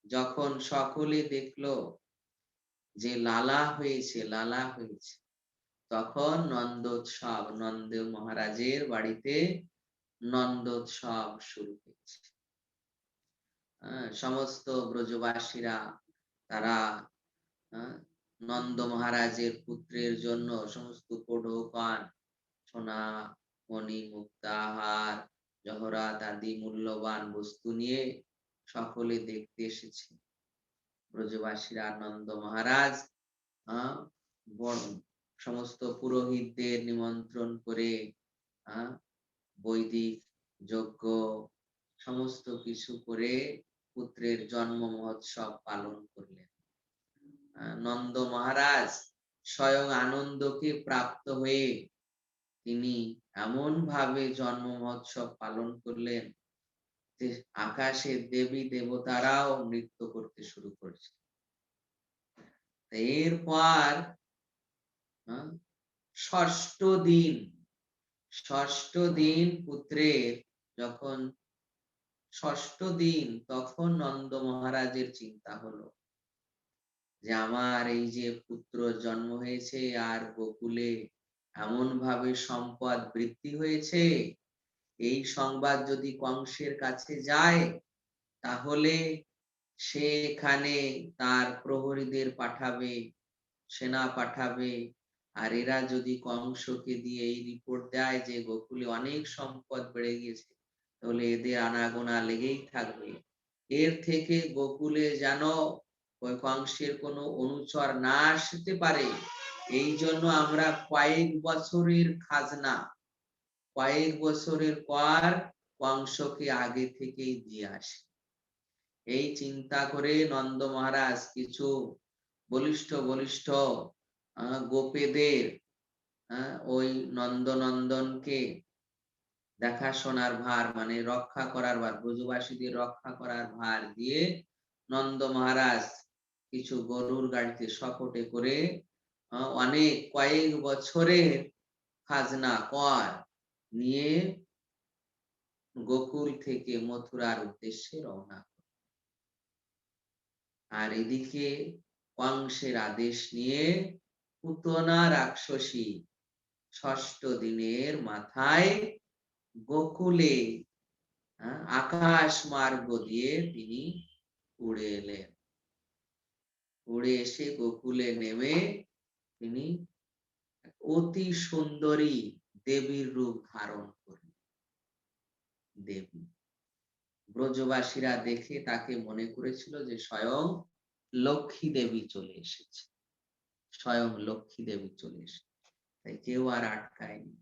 যখন সকলে দেখলো যে লালা হয়েছে, তখন নন্দোৎসব, নন্দ মহারাজের বাড়িতে নন্দোৎসব শুরু হয়েছে। সমস্ত ব্রজবাসীরা তারা নন্দ মহারাজের পুত্রের জন্য সমস্ত উপঢৌকন, সোনা, মণি, মুক্তাহার, জহরাত আদি মূল্যবান বস্তু নিয়ে সকলে দেখতে এসেছে। ব্রজবাসীরা নন্দ মহারাজ সমস্ত পুরোহিতদের নিমন্ত্রণ করে বৈদিক যজ্ঞ সমস্ত কিছু করে পুত্রের জন্ম মহোৎসব পালন করলেন। নন্দ মহারাজ স্বয়ং আনন্দকে প্রাপ্ত হয়ে তিনি এমন ভাবে জন্ম মহোৎসব পালন করলেন যে আকাশের দেবী দেবতারাও নৃত্য করতে শুরু করেছে। এরপর ষষ্ঠ দিন পুত্রের যখন ষষ্ঠ দিন, তখন নন্দ মহারাজের চিন্তা হলো যে আমার এই যে পুত্র জন্ম হয়েছে আর গোকুলে এমন ভাবে সম্পদ বৃদ্ধি হয়েছে, এই সংবাদ যদি কংসের কাছে যায় তাহলে সে এখানে তার প্রহরীদের পাঠাবে, সেনা পাঠাবে, আর এরা যদি কংসকে দিয়ে এই রিপোর্ট দেয় যে গোকুলে অনেক সম্পদ বেড়ে গেছে, তাহলে এদের আনাগোনা লেগেই থাকবে। এর থেকে গোকুলে যেন ওই কংসের কোনো অনুচর না আসতে পারে, এই জন্য আমরা কয়েক বছরের খাজনা, কয়েক বছরের পর কংসকে আগে থেকেই দিয়ে আসে। এই চিন্তা করে নন্দ মহারাজ কিছু বলিষ্ঠ গোপেদের ওই নন্দনন্দনকে দেখাশোনার ভার, মানে রক্ষা করার ভার, ব্রজবাসীদের রক্ষা করার ভার দিয়ে নন্দ মহারাজ কিছু গরুর গাড়িতে শকটে করে অনেক কয়েক বছরের খাজনা কর নিয়ে গোকুল থেকে মথুরার উদ্দেশ্যে রওনা করে। আর এদিকে কংসের আদেশ নিয়ে পুতনা রাক্ষসী ষষ্ঠ দিনের মাথায় গোকুলে আকাশ মার্গ দিয়ে তিনি উড়ে এলেন। উড়ে এসে গোকুলে নেমে তিনি অতি সুন্দরী দেবীর রূপ ধারণ করলেন। দেবী, ব্রজবাসীরা দেখে তাকে মনে করেছিল যে স্বয়ং লক্ষ্মী দেবী চলে এসেছে, স্বয়ং লক্ষ্মী দেবী চলে এসেছে, তাই কেউ আর আটকায়নি।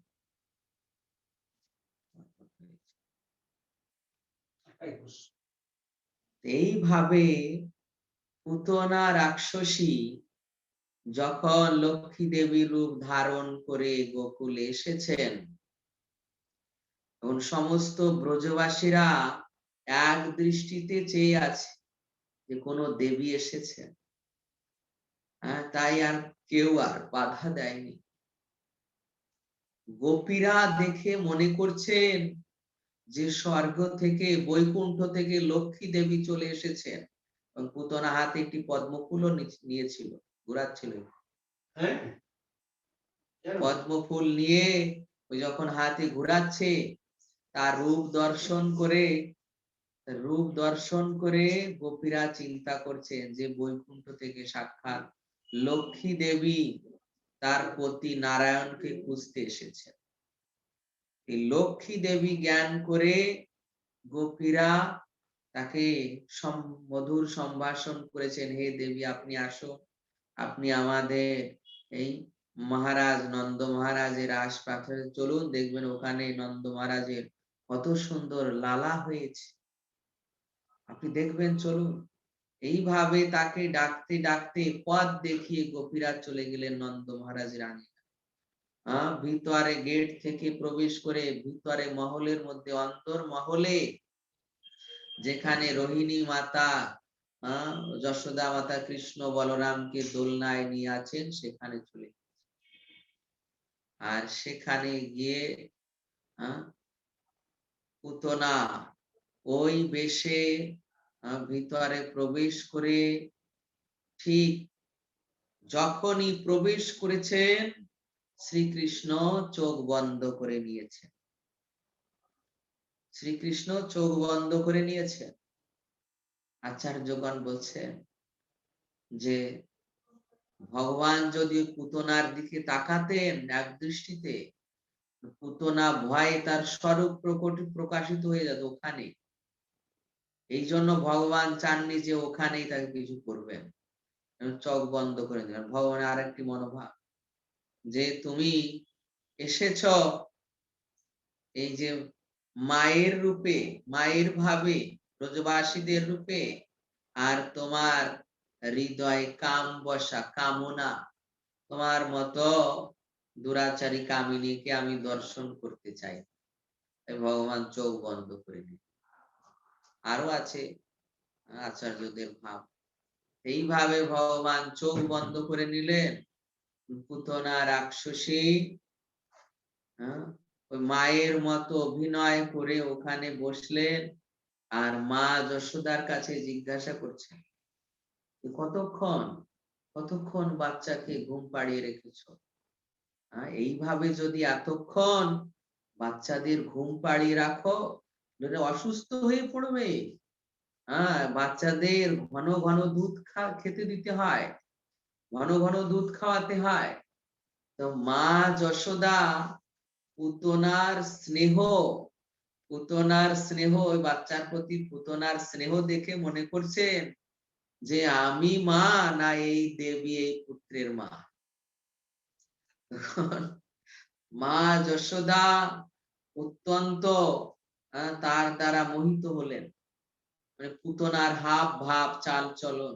এইভাবে পুতনা রাক্ষসী যখন লক্ষ্মী দেবীর রূপ ধারণ করে গোকুলে এসেছেন, তখন সমস্ত ব্রজবাসীরা এক দৃষ্টিতে চেয়ে আছে যে কোনো দেবী এসেছেন, তাই আর কেউ আর বাধা দেয়নি। গোপীরা দেখে মনে করছেন যে স্বর্গ থেকে, বৈকুণ্ঠ থেকে লক্ষ্মী দেবী চলে এসেছেন, এবং পুতনা হাতে একটি পদ্মফুলও নিয়েছিল, ঘোরাচ্ছিল। পদ্ম ফুল নিয়ে ওই যখন হাতে ঘোরাচ্ছে, তার রূপ দর্শন করে গোপীরা চিন্তা করছেন যে বৈকুণ্ঠ থেকে সাক্ষাৎ লক্ষ্মী দেবী তার পতি নারায়ণকে খুঁজতে এসেছেন। এই লক্ষ্মী দেবী জ্ঞান করে গোপীরা তাকে মধুর সম্ভাষণ করেছেন, হে দেবী আপনি আসুন, আপনি আমাদের এই মহারাজ নন্দ মহারাজের আশপাশে চলুন, দেখবেন ওখানে নন্দ মহারাজের কত সুন্দর লালা হয়েছে, আপনি দেখবেন, চলুন। এইভাবে তাকে ডাকতে ডাকতে পথ দেখিয়ে গোপীরা চলে গেলেন নন্দ মহারাজের আঙিনায়। ভিতরে গেট থেকে প্রবেশ করে ভিতরে মহলের মধ্যে অন্তর মহলে যেখানে রোহিণী মাতা যশোদা মাতা কৃষ্ণ বলরামকে দোলনায় নিয়ে আছেন, সেখানে চলে আর সেখানে গিয়ে পুতনা ওই বেশে ভিতরে প্রবেশ করে ঠিক যখনই প্রবেশ করেছেন শ্রীকৃষ্ণ চোখ বন্ধ করে নিয়েছেন। শ্রীকৃষ্ণ চোখ বন্ধ করে নিয়েছেন। আচার্যগণ বলছেন যে ভগবান যদি পুতনার দিকে তাকাতেন এক দৃষ্টিতে, পুতনা ভয়ে তার স্বরূপ প্রকাশিত হয়ে যেত ওখানে। এই জন্য ভগবান চাননি যে ওখানেই তাকে কিছু করবেন, চোখ বন্ধ করে দিলেন। ভগবানের আরেকটি মনোভাব যে তুমি এসেছ এই যে মায়ের রূপে, মায়ের ভাবে, ব্রজবাসীদের রূপে, আর তোমার হৃদয় কাম বসা কামনা, তোমার মতো দুরাচারী কামিনীকে আমি দর্শন করতে চাই। ভগবান চোখ বন্ধ করে দিলেন। আরো আছে আচার্যদের ভাব, এইভাবে ভগবান চোখ বন্ধ করে নিলেন। পুতনা রাক্ষসী ওই মায়ের মতো অভিনয় করে ওখানে বসলেন, আর মা যশোদার কাছে জিজ্ঞাসা করছেন কতক্ষণ কতক্ষণ বাচ্চাকে ঘুম পাড়িয়ে রেখেছ? এইভাবে যদি এতক্ষণ বাচ্চাদের ঘুম পাড়িয়ে রাখো, অসুস্থ হয়ে পড়বে। বাচ্চাদের ঘন ঘন দুধ খেতে দিতে হয়, ঘন ঘন দুধ খাওয়াতে হয়। তো মা যশোদা পুতনার স্নেহ ওই বাচ্চার প্রতি পুতনার স্নেহ দেখে মনে করছেন যে আমি মা না এই দেবী এই পুত্রের মা। মা যশোদা অত্যন্ত তার দ্বারা মোহিত হলেন, মানে পুতনার হাব ভাব চাল চলন।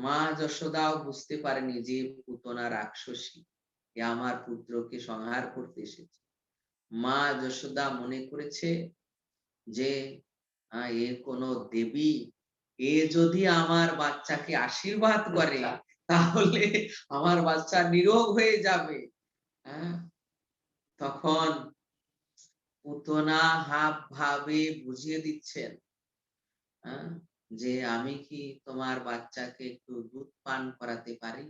মা যশোদাও বুঝতে পারেনি যে পুতনা রাক্ষসী, আমার পুত্রকে সংহার করতে এসেছে। মা যশোদা মনে করেছে যে এ কোনো দেবী, এ যদি আমার বাচ্চাকে আশীর্বাদ করে তাহলে আমার বাচ্চা নিরোগ হয়ে যাবে। তখন পুতনা হাব ভাবে বুঝিয়ে দিচ্ছেন যে আমি কি তোমার বাচ্চাকে একটু দুধ পান করাতে পারি?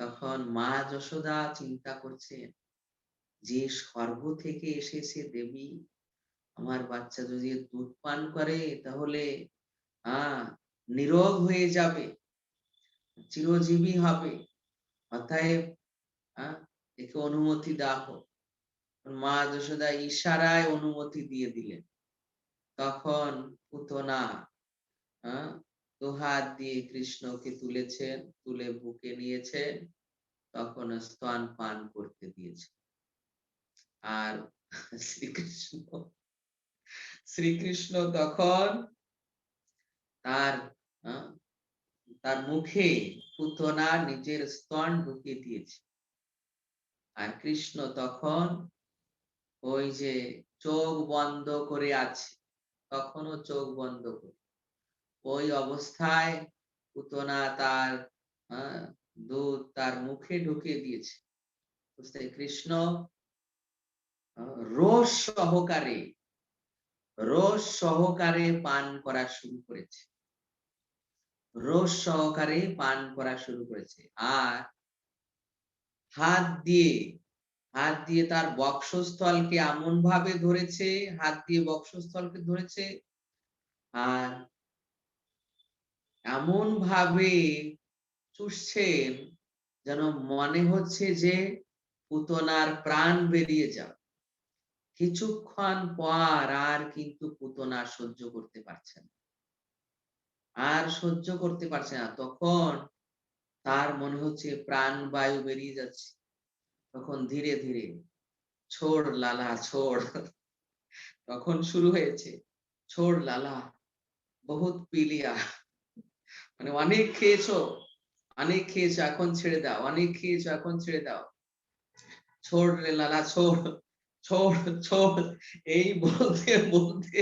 তখন মা যশোদা চিন্তা করছেন যে স্বর্গ থেকে এসেছে দেবী, আমার বাচ্চা যদি দুধ পান করে তাহলে নিরোগ হয়ে যাবে, চিরজীবী হবে, অতএব একে অনুমতি দেওয়া হোক। মা যশোদা ইশারায় অনুমতি দিয়ে দিলেন। তখন পুতনা দুহাত দিয়ে কৃষ্ণকে তুলেছেন, তুলে বুকে নিয়েছেন, তখন স্তন পান করতে দিয়েছে। আর শ্রীকৃষ্ণ তখন তার মুখে পুতনা নিজের স্তন ঢুকিয়ে দিয়েছে। আর কৃষ্ণ তখন ওই যে চোখ বন্ধ করে আছে, তখনও চোখ বন্ধ করে ওই অবস্থায় পুতনা তার দুধ তার মুখে ঢুকিয়ে দিয়েছে। কৃষ্ণ রোষ সহকারে পান করা শুরু করেছে, রোষ সহকারে পান করা শুরু করেছে। আর হাত দিয়ে তার বক্ষস্থলকে এমন ভাবে ধরেছে, হাত দিয়ে বক্ষস্থলকে ধরেছে, আর এমন ভাবে চুষছেন যেন মনে হচ্ছে যে পুতনার প্রাণ বেরিয়ে যাও। কিছুক্ষণ পর আর কিন্তু পুতনা সহ্য করতে পারছে না, আর সহ্য করতে পারছে না। তখন তার মনে হচ্ছে প্রাণ বায়ু বেরিয়ে যাচ্ছে। তখন ধীরে ধীরে ছোড় লালা ছোড়, তখন শুরু হয়েছে ছোড় লালা বহুত পি লিয়া, মানে অনেক খেয়েছো, অনেক খেয়েছো, এখন ছেড়ে দাও, অনেক খেয়েছো, এখন ছেড়ে দাও, ছোড় রে লালা ছোড়, ছোড় ছোড়। এই বলতে বলতে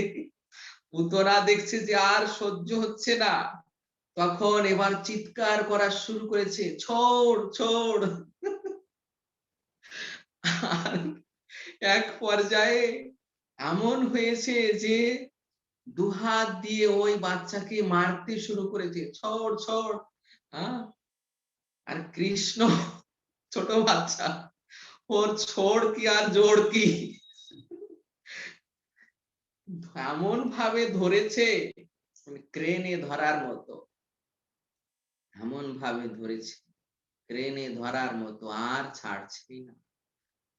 পুতনা দেখছে যে আর সহ্য হচ্ছে না, তখন এবার চিৎকার করা শুরু করেছে, ছোড় ছোড়। আর এক পর্যায়ে এমন হয়েছে যে দুহাত দিয়ে ওই বাচ্চাকে মারতে শুরু করেছে, ছড় ছড়। হ্যাঁ, আর কৃষ্ণ ছোট বাচ্চা, ওর ছোড় কি আর জোড় কি, এমন ভাবে ধরেছে ক্রেনে ধরার মতো, এমন ভাবে ধরেছে ক্রেনে ধরার মতো, আর ছাড়ছেই না।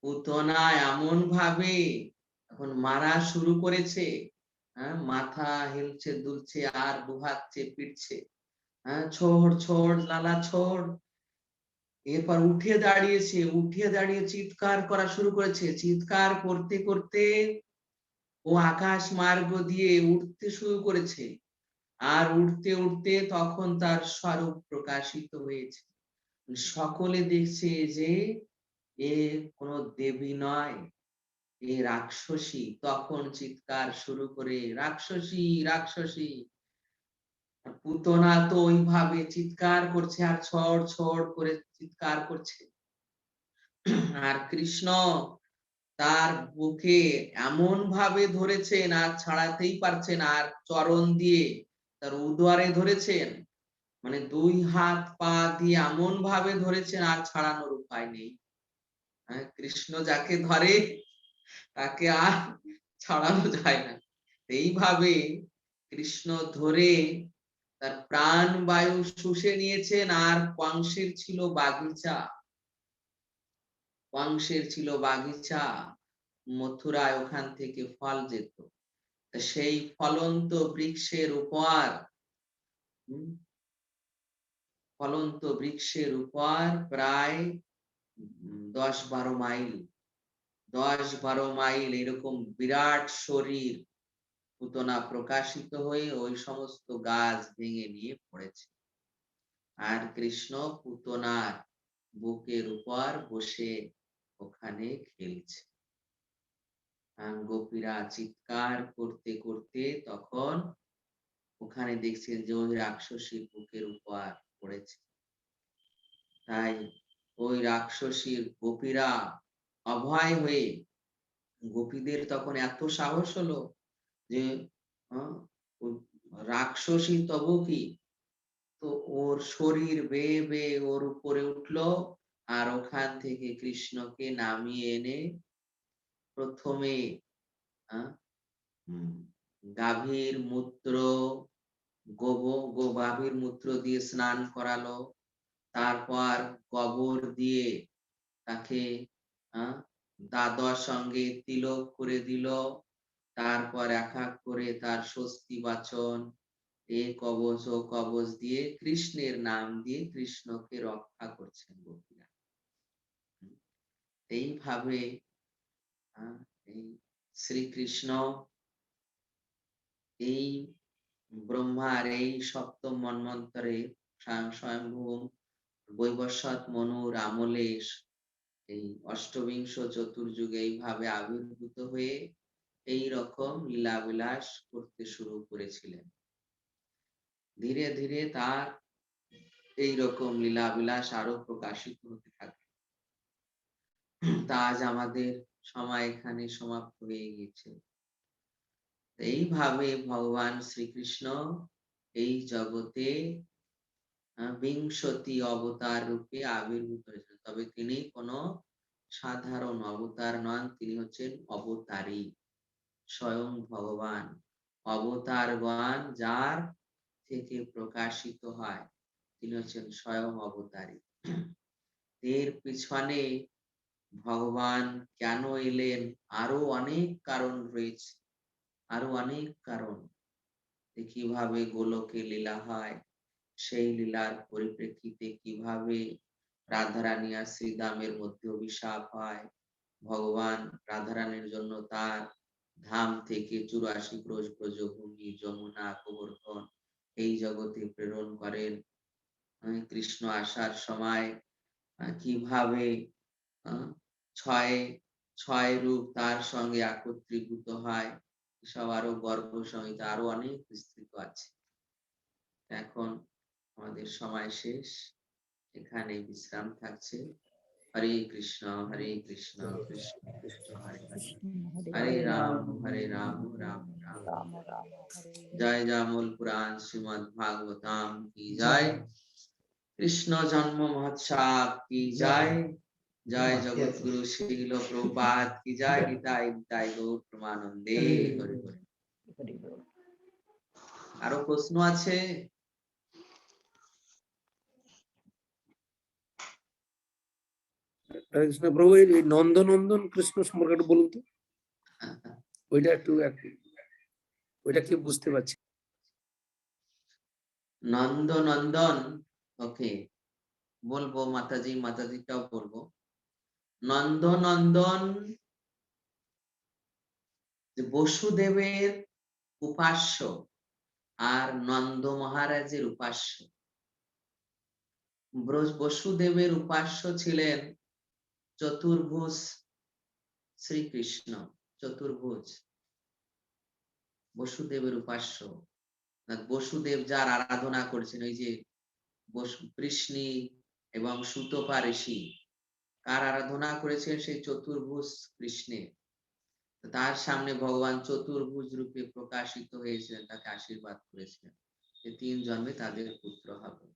পুতনা এমন ভাবে এখন মারা শুরু করেছে, হ্যাঁ, মাথা হেলছে দুলছে আর দুহাচ্ছে পিটছে, হ্যাঁ, ছোড় ছোড় লালা ছোড়। এরপর উঠে দাঁড়িয়েছে, উঠে দাঁড়িয়ে চিৎকার করা শুরু করেছে, চিৎকার করতে করতে ও আকাশ মার্গ দিয়ে উঠতে শুরু করেছে। আর উঠতে উঠতে তখন তার স্বরূপ প্রকাশিত হয়েছে, সকলে দেখছে যে এ কোনো দেবী নয়, এ রাক্ষসী। তখন চিৎকার শুরু করে, রাক্ষসী রাক্ষসী। পুতনা তো ওইভাবে চিৎকার করছে আর ছড় ছড় করে চিৎকার করছে। আর কৃষ্ণ তার বুকে এমন ভাবে ধরেছেন আর ছাড়াতেই পারছেন, আর চরণ দিয়ে তার উদরে ধরেছেন, মানে দুই হাত পা দিয়ে এমন ভাবে ধরেছেন আর ছাড়ানোর উপায় নেই। হ্যাঁ, কৃষ্ণ যাকে ধরে তাকে আর ছাড়ানো যায় না। এইভাবে কৃষ্ণ ধরে তার প্রাণ বায়ু শুষে নিয়েছেন। আর কংসের ছিল বাগিচা, কংসের ছিল বাগিচা মথুরায়, ওখান থেকে ফল যেত। সেই ফলন্ত বৃক্ষের উপর, ফলন্ত বৃক্ষের উপর প্রায় 10-12 মাইল, 10-12 মাইল এরকম বিরাট শরীর পুতনা প্রকাশিত হয়ে ওই সমস্ত গাছ ভেঙে নিয়ে পড়েছে। আর কৃষ্ণ পুতনার বুকের উপর বসে ওখানে খেলছে। গোপীরা চিৎকার করতে করতে তখন ওখানে দেখছে যে ওই রাক্ষসীর বুকের উপর পড়েছে। তাই ওই রাক্ষসীর গোপীরা অভয় হয়ে, গোপীদের তখন এত সাহস হলো যে রাক্ষসী তবু কি, তো ওর শরীর বেয়ে বেয়ে ওর উপরে উঠলো, আর ওখান থেকে কৃষ্ণকে নামিয়ে এনে প্রথমে গাভীর মূত্র, গাভীর মূত্র দিয়ে স্নান করালো, তারপর গোবর দিয়ে তাকে দ্বাদশ সঙ্গে তিলক করে দিল, তারপর এক এক করে তার স্বস্তি বাচন, এ কবচ ও কবচ দিয়ে কৃষ্ণের নাম দিয়ে কৃষ্ণকে রক্ষা করছেন গোপীরা। এইভাবে এই শ্রীকৃষ্ণ এই ব্রহ্মার এই সপ্তম মন্বন্তরে স্বয়ংভূ বৈবস্বত মনুর আমলে এই অষ্টবিংশ চতুর্যুগে এইভাবে আবির্ভূত হয়ে এই রকম লীলাবিলাস করতে শুরু করেছিলেন। ধীরে ধীরে তার এই রকম লীলাবিলাস আরো প্রকাশিত হতে থাকে। তা আজ আমাদের সময় এখানে সমাপ্ত হয়ে গেছে। এইভাবে ভগবান শ্রীকৃষ্ণ এই জগতে বিংশতি অবতার রূপে আবির্ভূত হয়েছেন, তবে তিনি কোনো সাধারণ অবতার নন, তিনি হচ্ছেন অবতারী, স্বয়ং ভগবান। অবতারগণ যার থেকে প্রকাশিত হয় তিনি হচ্ছেন স্বয়ং অবতারী। এর পিছনে ভগবান কেন এলেন আরো অনেক কারণ রয়েছে, আরো অনেক কারণ। কিভাবে গোলকে লীলা হয়, সেই লীলার পরিপ্রেক্ষিতে কিভাবে রাধারানী আর শ্রীদামের মধ্যে অভিশাপ হয়, ভগবান রাধারানীর জন্য তার ধাম থেকে 84 ক্রোশ ব্রজভূমি, যমুনা, গোবর্ধন এই জগতে প্রেরণ করেন। কৃষ্ণ আসার সময় কিভাবে ছয় ছয় রূপ তার সঙ্গে একত্রীভূত হয়, এসব আরো গর্ভ সংহিতা আরো অনেক বিস্তৃত আছে। এখন আমাদের সময় শেষ, এখানে বিশ্রাম থাকছে। হরে কৃষ্ণ কৃষ্ণ কৃষ্ণ হরে হরে, হরে রাম রাম রাম হরে জয় জামল পুরাণ শ্রীমদ ভাগবতাম কি জয়, কৃষ্ণ জন্ম মহোৎসব কি জয়, জয় জগৎগুরু শিল প্রভুপাদ কি জয়, নিতাই নিতাই গৌর প্রেমানন্দে হরে হরে। হরে বল। আরো প্রশ্ন আছে? হরে কৃষ্ণ প্রভু, এই নন্দনন্দন কৃষ্ণ সম্পর্কে একটু বলুন তো, ওইটা ওইটা কি বুঝতে পারছি। নন্দনন্দন, ওকে বলবো মাতাজিটাও বলবো। নন্দনন্দন বসুদেবের উপাস্য আর নন্দ মহারাজের উপাস্য। বসুদেবের উপাস্য ছিলেন চতুর্ভুজ শ্রীকৃষ্ণ, চতুর্ভুজ বসুদেবের উপাস্য। বসুদেব যার আরাধনা করেছেন, ওই যে কৃষ্ণী এবং সুতপা ঋষি কার আরাধনা করেছেন, সেই চতুর্ভুজ কৃষ্ণের। তার সামনে ভগবান চতুর্ভুজ রূপে প্রকাশিত হয়েছিলেন, তাকে আশীর্বাদ করেছিলেন যে 3 জন্মে তাদের পুত্র হবে।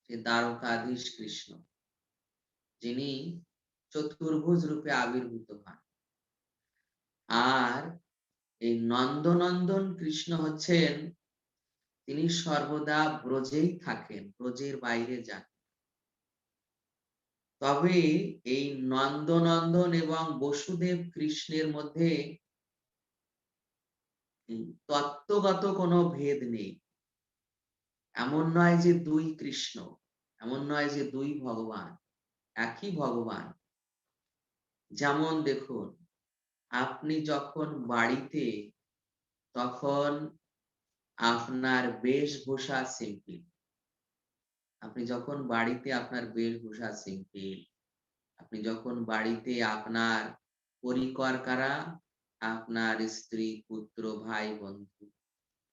সে দ্বারকাধীশ কৃষ্ণ, যিনি চতুর্ভুজ রূপে আবির্ভূত হন। আর এই নন্দনন্দন কৃষ্ণ হচ্ছেন, তিনি সর্বদা ব্রজেই থাকেন, ব্রজের বাইরে যান। তবে এই নন্দনন্দন এবং বসুদেব কৃষ্ণের মধ্যে তত্ত্বগত কোনো ভেদ নেই। এমন নয় যে 2 কৃষ্ণ, এমন নয় যে 2 ভগবান, একই ভগবান। যেমন দেখুন, আপনি যখন বাড়িতে, তখন আপনার বেশভূষা সিম্পল। আপনি যখন বাড়িতে আপনার বেশভূষা সিম্পল, আপনি যখন বাড়িতে আপনার পরিকর কারা, আপনার স্ত্রী, পুত্র, ভাই, বন্ধু,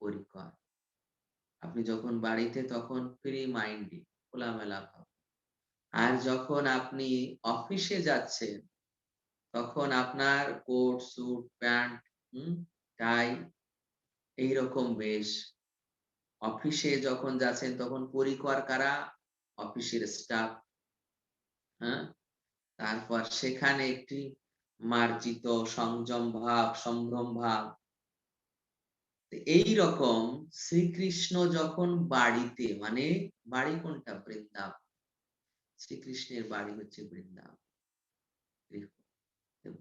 পরিকর। আপনি যখন বাড়িতে তখন ফ্রি মাইন্ডে, খোলামেলা ভাব। আর যখন আপনি অফিসে যাচ্ছেন, তখন আপনার কোট, স্যুট, প্যান্ট, টাই, এইরকম বেশ। অফিসে যখন যাচ্ছেন তখন পরিকর কারা, অফিসের স্টাফ। তারপর সেখানে একটি মার্জিত সংযম ভাব, সম্ভ্রম ভাব। এই রকম শ্রীকৃষ্ণ যখন বাড়িতে, মানে বাড়ি কোনটা? বৃন্দাবন। শ্রীকৃষ্ণের বাড়ি হচ্ছে বৃন্দাবন।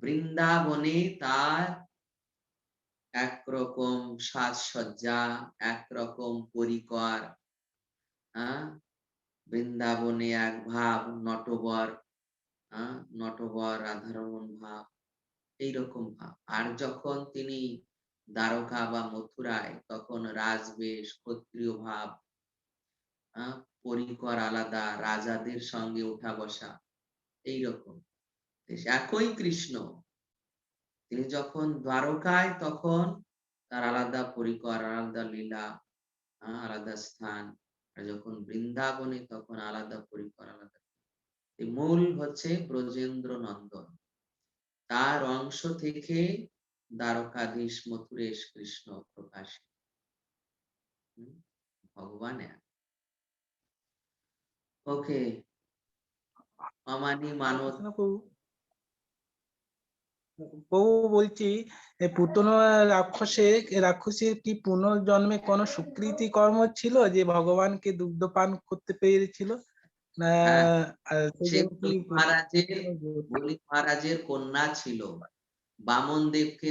বৃন্দাবনে তার একরকম সাজসজ্জা, একরকম পরিকর। বৃন্দাবনে এক ভাব, নটবর, নটবর রাধারমণ ভাব, এইরকম ভাব। আর যখন তিনি দ্বারকা বা মথুরায়, তখন রাজবেশ, ক্ষত্রিয় ভাব, পরিকর আলাদা, রাজাদের সঙ্গে ওঠা বসা, এইরকম। একই কৃষ্ণ, তিনি যখন দ্বারকায় তখন তার আলাদা পরিকর, আলাদা লীলা, আলাদা স্থান। আর যখন বৃন্দাবনে তখন আলাদা পরিকর, আলাদা। মূল হচ্ছে ব্রজেন্দ্র নন্দন, তার অংশ থেকে দ্বারকাধীশ মথুরেশ কৃষ্ণ প্রকাশিত। ভগবান এক। ওকে, অমানি মানব। কৃষ্ণ প্রভু প্রভু বলছি পুতনা রাক্ষসীর কি পুনর্জন্মে কোনো সুকৃতি কর্ম ছিল যে ভগবানকে দুগ্ধ পান করতে পেরেছিল না? হ্যাঁ, সেই সে জন্য কি বলি মহারাজের কন্যা ছিল, বামন দেবকে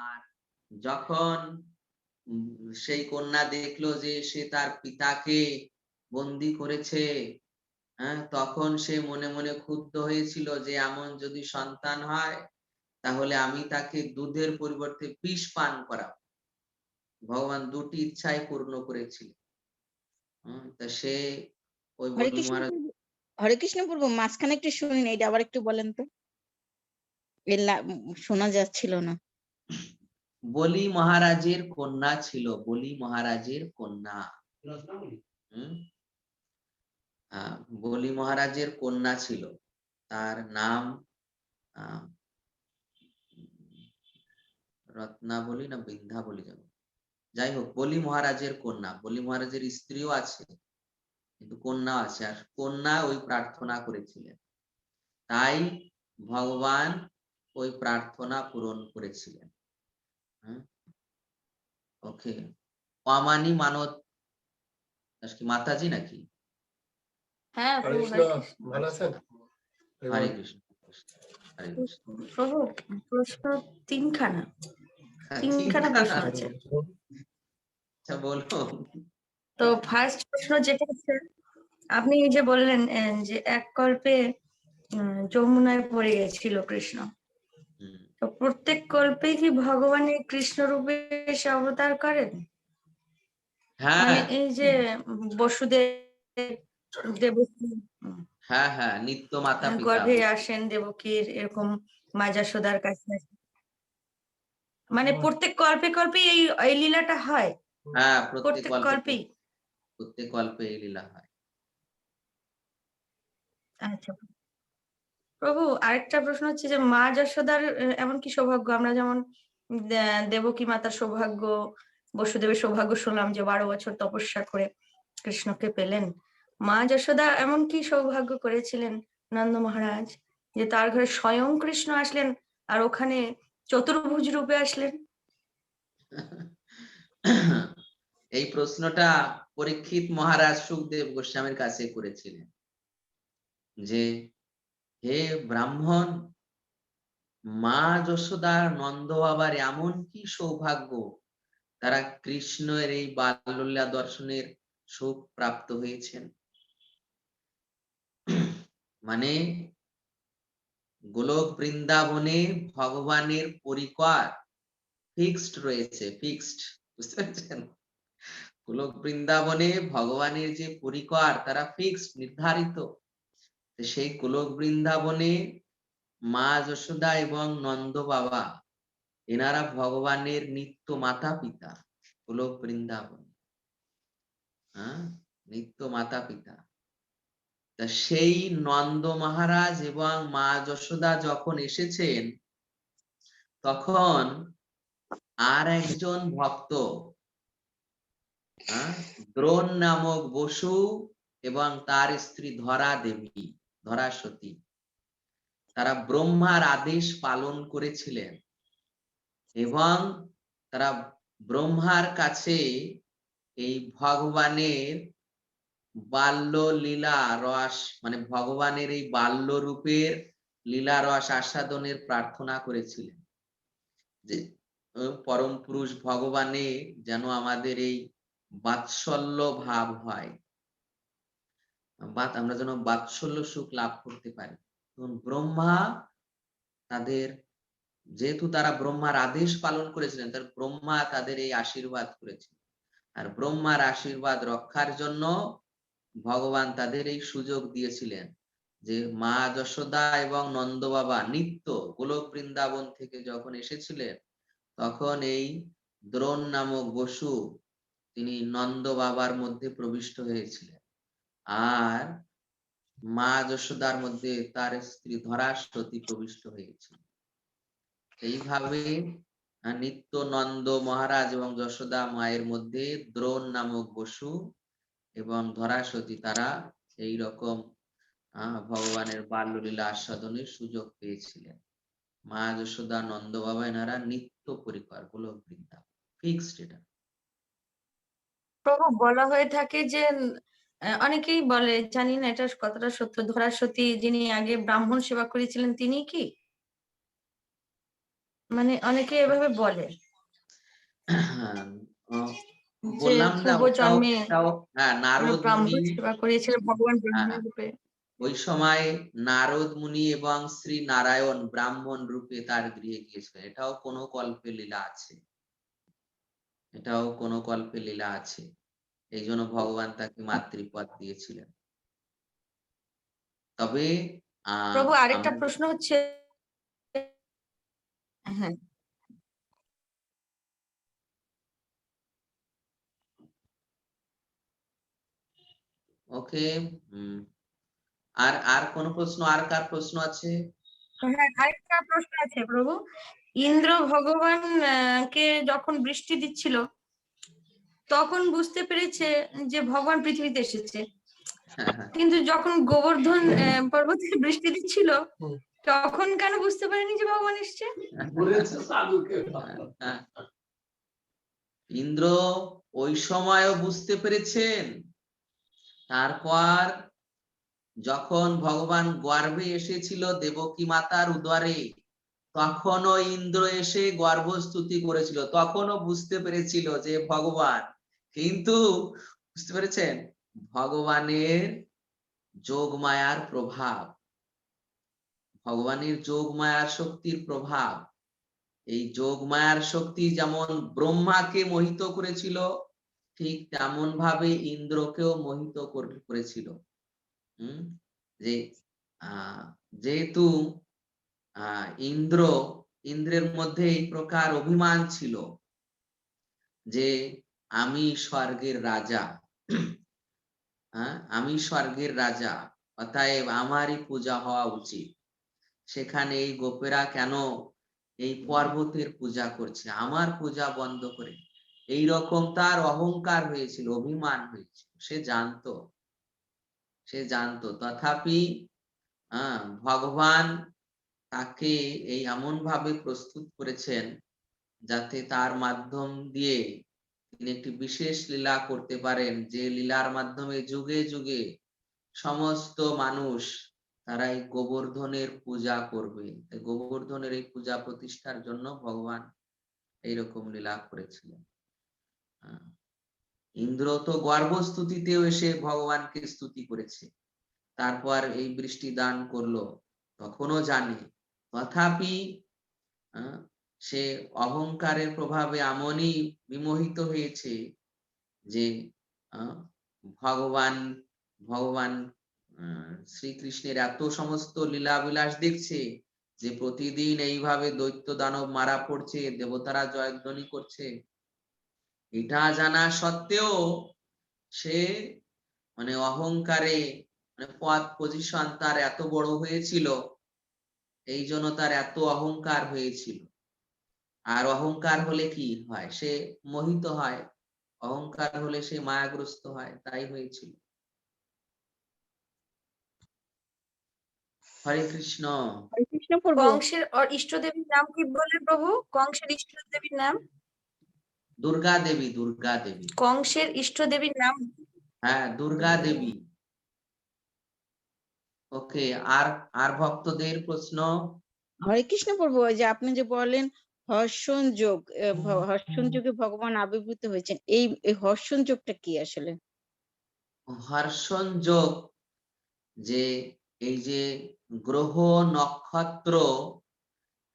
আর যখন সেই কন্যা দেখলো যে সে তার পিতাকে বন্দি করেছে, হ্যাঁ, তখন সে মনে মনে ক্ষুব্ধ হয়েছিল যে এমন যদি সন্তান হয় তাহলে আমি তাকে দুধের পরিবর্তে বিষ পান করাবো। ভগবান দুটি ইচ্ছাই পূর্ণ করেছিল। তা সে ওই হরে বলি কৃষ্ণ মহারাজ, প্রভু, হরে কৃষ্ণ প্রভু, মাঝখানে একটু শুনিনি, এটা আবার একটু বলেন তো, শোনা যাচ্ছিল না। বলি মহারাজের কন্যা ছিল, বলি মহারাজের কন্যা। হম বলি মহারাজের কন্যা ছিল, তার নাম আহ রত্নাবলী না বৃন্দাবলী যেন, যাই হোক, বলি মহারাজের কন্যা। বলি মহারাজের স্ত্রীও আছে কিন্তু কন্যা আছে, আর কন্যা ওই প্রার্থনা করেছিলেন, তাই ভগবান ওই প্রার্থনা পূরণ করেছিলেন। ওকে, অমানি মানত কি মাতাজি নাকি? হ্যাঁ হরে প্রভু, কৃষ্ণ, হরে কৃষ্ণ। ভালো আছেন? হরে কৃষ্ণ, হরে কৃষ্ণ। প্রভু, প্রশ্ন তিনখানা তিনখানা? প্রশ্ন আছে। আচ্ছা, বলো। তো ফার্স্ট প্রশ্ন যেটা হচ্ছে, আপনি এই যে বললেন যে এক কল্পে যমুনায় পড়ে গেছিল কৃষ্ণ, তো প্রত্যেক কল্পে কি ভগবানের কৃষ্ণ রূপে এসে অবতার করেন? হ্যাঁ মানে এই যে বসুদেব দেবকী হ্যাঁ হ্যাঁ, নিত্য মাতা পিতা। গর্ভে আসেন দেবকীর, এরকম মা যশোদার কাছে আসেন। মানে প্রত্যেক কল্পে কল্পে এই লীলাটা হয়? হ্যাঁ, প্রত্যেক কল্পেই? প্রত্যেক কল্পে এই লীলা হয়। আচ্ছা প্রভু, আরেকটা প্রশ্ন হচ্ছে যে মা যশোদার এমন কি সৌভাগ্য, আমরা যেমন দেবকী মাতার সৌভাগ্য, বসুদেবের সৌভাগ্য শুনলাম যে 12 বছর তপস্যা করে কৃষ্ণকে পেলেন, মা যশোদা এমন কি সৌভাগ্য করেছিলেন নন্দ মহারাজ যে তার ঘরে স্বয়ং কৃষ্ণ আসলেন আর ওখানে চতুর্ভুজ রূপে আসলেন? এই প্রশ্নটা পরীক্ষিত মহারাজ সুখদেব গোস্বামীর কাছে করেছিলেন যে হে ব্রাহ্মণ, মা যশোদার নন্দ বাবার এমন কি সৌভাগ্য তারা কৃষ্ণের এই বাল্যলীলা দর্শনের সুখ প্রাপ্ত হয়েছেন। মানে গোলক বৃন্দাবনে ভগবানের পরিকর ফিক্সড রয়েছে, ফিক্সড, বুঝতে পারছেন? গোলক বৃন্দাবনে ভগবানের যে পরিকর তারা ফিক্সড, নির্ধারিত। সেই গোলক বৃন্দাবনে মা যশোদা এবং নন্দ বাবা এনারা ভগবানের নিত্য মাতা পিতা। গোলক বৃন্দাবন, নিত্য মাতা পিতা। তা সেই নন্দ মহারাজ এবং মা যশোদা যখন এসেছেন তখন আর একজন ভক্ত, দ্রোণ নামক বসু এবং তার স্ত্রী ধরা দেবী, ধরা সতী, তারা ব্রহ্মার আদেশ পালন করেছিলেন এবং তারা ব্রহ্মার কাছে এই ভগবানের বাল্য লীলা রস, মানে ভগবানের এই বাল্য রূপের লীলা রস আস্বাদনের প্রার্থনা করেছিলেন যে পরম পুরুষ ভগবানে যেন আমাদের এই বাৎসল্য ভাব হয়, আমরা যেন বাৎসল্য সুখ লাভ করতে পারি। ব্রহ্মা তাদের, যেহেতু তারা ব্রহ্মার আদেশ পালন করেছিলেন, তার ব্রহ্মা তাদের এই আশীর্বাদ করেছিলেন, আর ব্রহ্মার আশীর্বাদ রক্ষার জন্য ভগবান তাদের এই সুযোগ দিয়েছিলেন যে মা যশোদা এবং নন্দ বাবা নিত্য গোলক বৃন্দাবন থেকে যখন এসেছিলেন তখন এই দ্রোণ নামক বসু তিনি নন্দ বাবার মধ্যে প্রবিষ্ট হয়েছিলেন, আর মা যশোদার মধ্যে তার স্ত্রী ধরাসতী প্রবিষ্ট হয়েছিল। এইভাবে নিত্য নন্দ মহারাজ এবং যশোদা মায়ের মধ্যে দ্রোণ নামক বসু এবং ধরাসতী তারা এই রকম ভগবানের বাল্যলীলা আস্বাদনের সুযোগ পেয়েছিলেন। মা যশোদা নন্দ বাবা এনারা নিত্য পরিকর গোলক বৃন্দাবন ফিক্সড এটা। প্রভু বলা হয়ে থাকে যে অনেকেই বলে, জানি না এটা কতটা সত্য, ধরাসতী যিনি আগে ব্রাহ্মণ সেবা করেছিলেন তিনি কি, মানে অনেকে এভাবে বলে যে বললাম না পূর্ব জন্মে হ্যাঁ নারদ ব্রাহ্মণ মুনি, সেবা করিয়েছিলেন ভগবান ব্রহ্ম হ্যাঁ, রূপে। ওই সময় নারদ মুনি এবং শ্রী নারায়ণ ব্রাহ্মণ রূপে তার গৃহে গিয়েছিলেন। এটাও কোনো কল্পে লীলা আছে, এটাও কোনো কল্পে লীলা আছে। এই জন্য ভগবান তাকে মাতৃপদ দিয়েছিলেন। তবে প্রভু আরেকটা আমরা প্রশ্ন হচ্ছে, হ্যাঁ ওকে, আর আর কোন প্রশ্ন, আর কার প্রশ্ন আছে? হ্যাঁ আরেকটা প্রশ্ন আছে প্রভু। ইন্দ্র ভগবান কে যখন বৃষ্টি দিচ্ছিল তখন বুঝতে পেরেছে যে ভগবান পৃথিবীতে এসেছে, কিন্তু যখন গোবর্ধন পর্বতে বৃষ্টি দিচ্ছিল তখন কেন বুঝতে পারেনি যে ভগবান এসছে? ইন্দ্র ওই সময়ও বুঝতে পেরেছেন, তারপর যখন ভগবান গর্ভে এসেছিল দেবকী মাতার উদরে তখনও ইন্দ্র এসে গর্ভস্তুতি করেছিল, তখনও বুঝতে পেরেছিল যে ভগবান। কিন্তু বুঝতে পেরেছেন ভগবানের যোগ মায়ার প্রভাব, ভগবানের যোগ মায়ার শক্তির প্রভাব। এই যোগ মায়ার শক্তি যেমন ব্রহ্মাকে মোহিত করেছিল ঠিক তেমন ভাবে ইন্দ্রকেও মোহিত করেছিল। যে যেহেতু ইন্দ্রের মধ্যে এই প্রকার অভিমান ছিল যে আমি স্বর্গের রাজা, আমি স্বর্গের রাজা, অতএব আমারই পূজা হওয়া উচিত। সেখানে এই গোপেরা কেন এই পর্বতের পূজা করছে, আমার পূজা বন্ধ করে, এই রকম তার অহংকার হয়েছিল, অভিমান হয়েছিল। সে জানতো তথাপি ভগবান তাকে এই এমন ভাবে প্রস্তুত করেছেন যাতে তার মাধ্যম দিয়ে তিনি একটি বিশেষ লীলা করতে পারেন, যে লীলার মাধ্যমে যুগে যুগে সমস্ত মানুষ তারা এই গোবর্ধনের পূজা করবে। গোবর্ধনের এই পূজা প্রতিষ্ঠার জন্য ভগবান এইরকম লীলা করেছিলেন। ইন্দ্র তো গর্ভস্তুতিতেও এসে ভগবানকে স্তুতি করেছে, তারপর এই বৃষ্টি দান করলো, তখনও জানে। তথাপি সে অহংকারের প্রভাবে এমনই বিমোহিত হয়েছে যে ভগবান শ্রীকৃষ্ণের এত সমস্ত লীলা বিলাস দেখছে যে প্রতিদিন এইভাবে দৈত্য দানব মারা পড়ছে, দেবতারা জয়ধ্বনি করছে, এটা জানা সত্ত্বেও সে মানে অহংকারে পদ পজিশন তার এত বড় হয়েছিল, এই জন্য তার এত অহংকার হয়েছিল। আর অহংকার হলে কি হয়, সে মোহিত হয়, অহংকার হলে সে মায়াগ্রস্ত হয়, তাই হয়েছিল। হরে কৃষ্ণ। হরে কৃষ্ণ প্রভু। কংসের ইষ্ট দেবীর নাম কি বললেন প্রভু? কংসের ইষ্ট দেবীর নাম দুর্গা দেবী। দুর্গা দেবী, কংসের ইষ্ট দেবীর নাম? হ্যাঁ দুর্গা দেবী। ওকে, আর আর ভক্তদের প্রশ্ন? হরে কৃষ্ণ প্রভু, ওই যে আপনি যে বললেন হর্ষণ যোগ, হর্ষণ যোগে ভগবান আবির্ভূত হয়েছেন, এই হর্ষণ যোগটা কি আসলে? হর্ষণ যোগ যে এই যে গ্রহ নক্ষত্র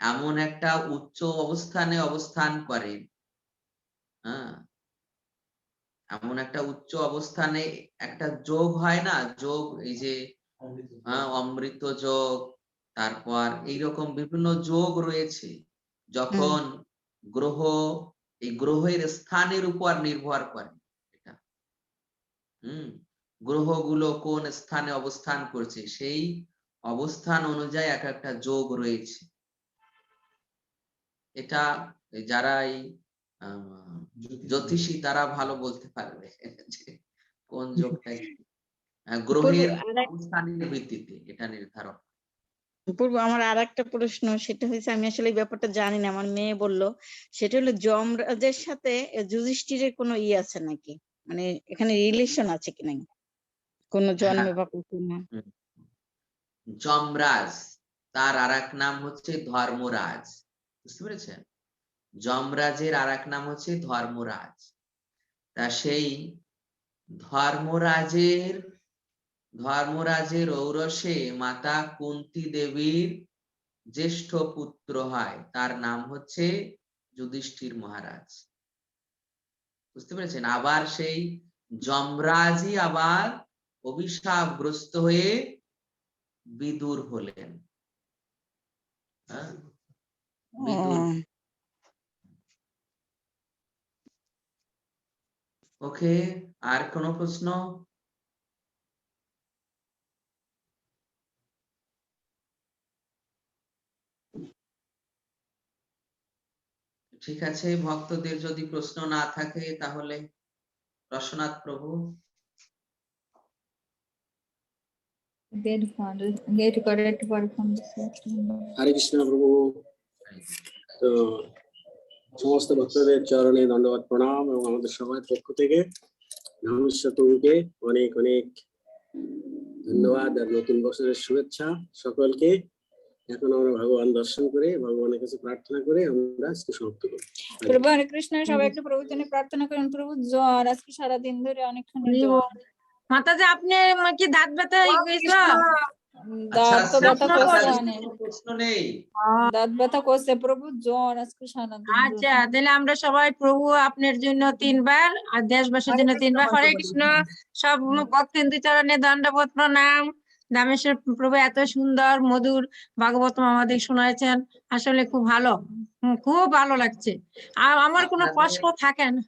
এমন একটা উচ্চ অবস্থানে অবস্থান করে, এমন একটা উচ্চ অবস্থানে একটা যোগ হয় না, যোগ এই যে অমৃত যোগ, তারপর এইরকম বিভিন্ন যোগ রয়েছে। যখন গ্রহ এই গ্রহের স্থানের উপর নির্ভর করে এটা, গ্রহগুলো কোন স্থানে অবস্থান করছে, সেই অবস্থান অনুযায়ী এক একটা যোগ রয়েছে। এটা যারা এই জ্যোতিষী তারা ভালো বলতে পারবে যে কোন যোগটা কি। গ্রহের অবস্থানের ভিত্তিতে এটা নির্ধারণ। পূর্ব আমার আর একটা প্রশ্ন, সেটা হয়েছে আমি আসলে এই ব্যাপারটা জানি না, আমার মেয়ে বললো, সেটা হলো যমরাজের সাথে যুধিষ্ঠিরের কোনো আছে নাকি, মানে এখানে রিলেশন আছে কি নাই কোন জন্মে বা কখনো? যমরাজ তার আরেক নাম হচ্ছে ধর্মরাজ, বুঝতে পেরেছেন? যমরাজের আরেক নাম হচ্ছে ধর্মরাজ। তা সেই ধর্মরাজের ঔরসে মাতা কুন্তী দেবীর জ্যেষ্ঠ পুত্র হয়, তার নাম হচ্ছে যুধিষ্ঠির মহারাজ, বুঝতে পেরেছেন? আবার সেই যমরাজই আবার অভিশাপগ্রস্ত হয়ে বিদুর হলেন। বিদুর। ওকে, আর কোনো প্রশ্ন? ঠিক আছে, ভক্তদের যদি প্রশ্ন না থাকে তাহলে রসনাথ প্রভু। হরে কৃষ্ণ প্রভু। তো সমস্ত ভক্তদের চরণে দণ্ডবাদ প্রণাম, এবং আমাদের সবার পক্ষ থেকে নমস্কার প্রভুকে অনেক অনেক ধন্যবাদ আর নতুন বছরের শুভেচ্ছা সকলকে। এখন আমরা ভগবান দর্শন করে ভগবানের কাছে প্রার্থনা করে আমরা আজকে সমাপ্ত করি। প্রভু হরে কৃষ্ণ, সবাই একটু প্রভুর জন্য প্রার্থনা করেন। প্রভু জ্বর আজকে সারাদিন ধরে অনেকখানি জ্বর। মাতাজি আপনি কি দাঁত ব্যথা হয়েছিল? দাঁত তো ব্যথা করছে আচ্ছা, অনেক, প্রশ্ন নেই। দাঁত ব্যথা করছে প্রভু, জ্বর আজকে সারাদিন। আচ্ছা, তাহলে আমরা সবাই প্রভু আপনার জন্য 3 বার আর দেশবাসীর জন্য 3 বার হরে কৃষ্ণ। সব ভক্তেন্দু চরণে দণ্ডবোধ প্রণাম। রামেশ্বর প্রভু এত সুন্দর মধুর ভাগবত আমাদের শোনাচ্ছেন, আসলে খুব ভালো, খুব ভালো লাগছে। আর আমার কোনো প্রশ্ন থাকে না।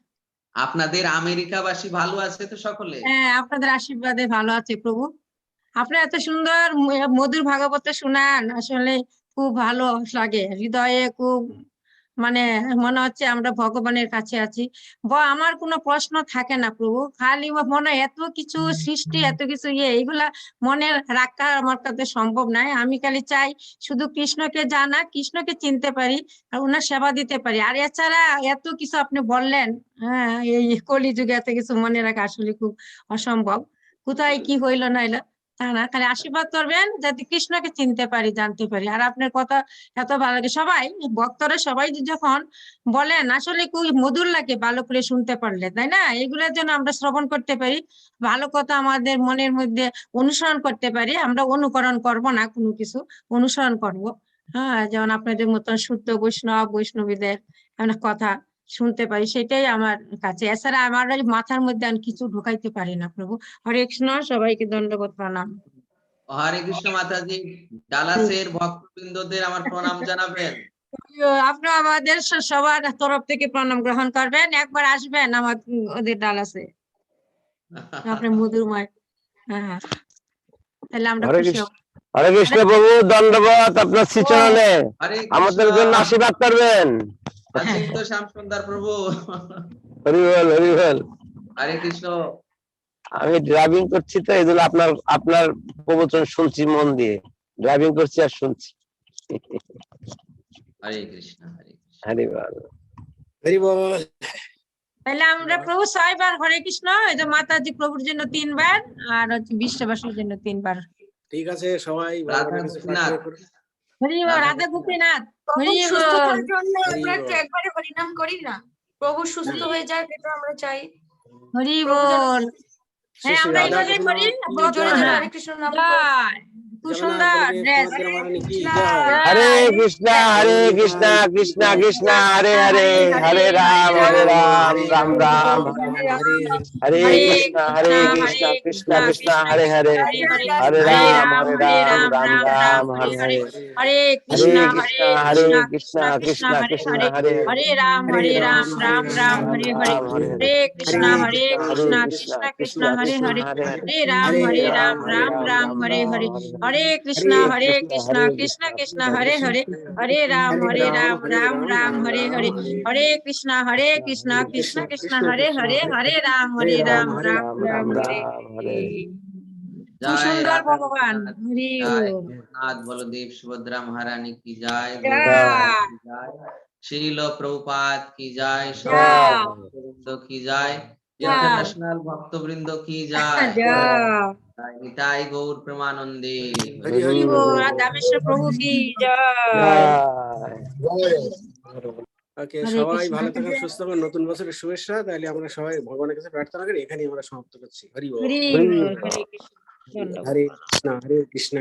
আপনাদের আমেরিকাবাসী ভালো আছে তো সকলে? হ্যাঁ, আপনাদের আশীর্বাদে ভালো আছে প্রভু। আপনি এত সুন্দর মধুর ভাগবত শোনান, আসলে খুব ভালো লাগে, হৃদয়ে খুব মানে মনে হচ্ছে আমরা ভগবানের কাছে আছি। আমার কোনো প্রশ্ন থাকে না প্রভু, খালি মনে এত কিছু সৃষ্টি, এত কিছু এইগুলা মনে রাখা আমার কাছে সম্ভব নয়। আমি খালি চাই শুধু কৃষ্ণকে জানা, কৃষ্ণকে চিনতে পারি আর ওনার সেবা দিতে পারি। আর এছাড়া এত কিছু আপনি বললেন, হ্যাঁ এই কলিযুগে এত কিছু মনে রাখা আসলে খুব অসম্ভব। কোথায় কি হইলো না হইলো তা না, খালি আশীর্বাদ করবেন যাতে কৃষ্ণকে চিনতে পারি, জানতে পারি। আর আপনার কথা এত ভালো লাগে, সবাই ভক্তরা সবাই যখন বলেন আসলে খুব মধুর লাগে ভালো করে শুনতে পারলে, তাই না? এগুলোর জন্য আমরা শ্রবণ করতে পারি, ভালো কথা আমাদের মনের মধ্যে অনুসরণ করতে পারি। আমরা অনুকরণ করব না, কোনো কিছু অনুসরণ করব। হ্যাঁ, যেমন আপনাদের মতন শুদ্ধ বৈষ্ণবীদের কথা শুনতে পারি, সেটাই আমার কাছে। এছাড়া আমার ওই মাথার মধ্যে আমি কিছু ঢোকাইতে পারি না প্রভু। হরে কৃষ্ণ, সবাইকে দণ্ডবোধ প্রণাম। হরে কৃষ্ণ মাতাজি, ডালাসের ভক্তবৃন্দদের আমার প্রণাম জানাবেন। আপনি আমাদের সবার তরফ থেকে প্রণাম গ্রহণ করবেন, একবার আসবেন আমার ওদের ডালাসে, আপনার মধুরময়। হ্যাঁ, তাহলে আমরা হরে খুশি কৃষ্ণ, হব। হরে কৃষ্ণ প্রভু, দণ্ডবাদ আপনার শ্রীচরণে। আমাদের জন্য আশীর্বাদ করবেন। অচিন্ত শ্যাম সুন্দর প্রভু। হরি বল, হরি বল। হরে কৃষ্ণ। আমি ড্রাইভিং করছি তো এই জন্য আপনার প্রবচন শুনছি, মন দিয়ে ড্রাইভিং করছি আর শুনছি। হরে কৃষ্ণ, হরে কৃষ্ণ। হরি বল, হরি বল। তাহলে আমরা প্রভু 6 বার হরে কৃষ্ণ, এই যে মাতাজি প্রভুর জন্য 3 বার আর হচ্ছে বিশ্ববাসীর জন্য 3 বার। ঠিক আছে, সবাই রাধা ভগবানের কাছে গোপীনাথ। প্রার্থনা করুন। হরি বল, রাধা গোপীনাথ, হরি বল। সুস্থতার জন্য হরি আমরা একটু বল। একবারে হরিনাম করি না, প্রভু সুস্থ হয়ে যাক এটা আমরা চাই। হরি প্রভু যেন বল। শ্রী হ্যাঁ, শ্রী আমরা রাধা এইভাবে করি, গোপীনাথ জোরে জোরে জয়। হরে কৃষ্ণ নাম করি। সুন্দর ড্রেস হরে কৃষ্ণ কৃষ্ণ কৃষ্ণ হরে হরে হরে রাম রাম রাম হরে কৃষ্ণ কৃষ্ণ কৃষ্ণ হরে হরে হরে রাম রাম রাম হরে হরে হরে কৃষ্ণ কৃষ্ণ কৃষ্ণ কৃষ্ণ হরে হরে রাম রাম রাম হরে হরে হরে কৃষ্ণ কৃষ্ণ কৃষ্ণ হরে হরে হরে রাম রাম রাম হরে হরে হরে কৃষ্ণ কৃষ্ণ কৃষ্ণ হরে হরে হরে রাম রাম রাম হরে হরে হরে কৃষ্ণ কৃষ্ণ কৃষ্ণ হরে হরে হরে রাম রাম রাম হরে হরে জয় সুন্দর রাধা ভগবান কৃষ্ণ, হরি জয় বল। জগন্নাথ বলদেव सुभद्रा महारानी की जय जय। गौर की जय श्रील प्रभुपाद की जय सब जय। भक्तवृंद की जय जय। इंटरनेशनल भक्तवृंद की जय जय निताई गौर प्रेमानंदे হরি हरि बोल राधामेश्वर प्रभु की जय ওকে, হরে সবাই কৃষ্ণ। ভালো থাকুন, সুস্থ থাকুন, নতুন বছরের শুভেচ্ছা। তাহলে আমরা সবাই ভগবানের কাছে প্রার্থনা করি, এখানেই আমরা সমাপ্ত করছি। হরি বল। হরি বল, হরে কৃষ্ণ ধন্যবাদ। হরে কৃষ্ণ হরে কৃষ্ণ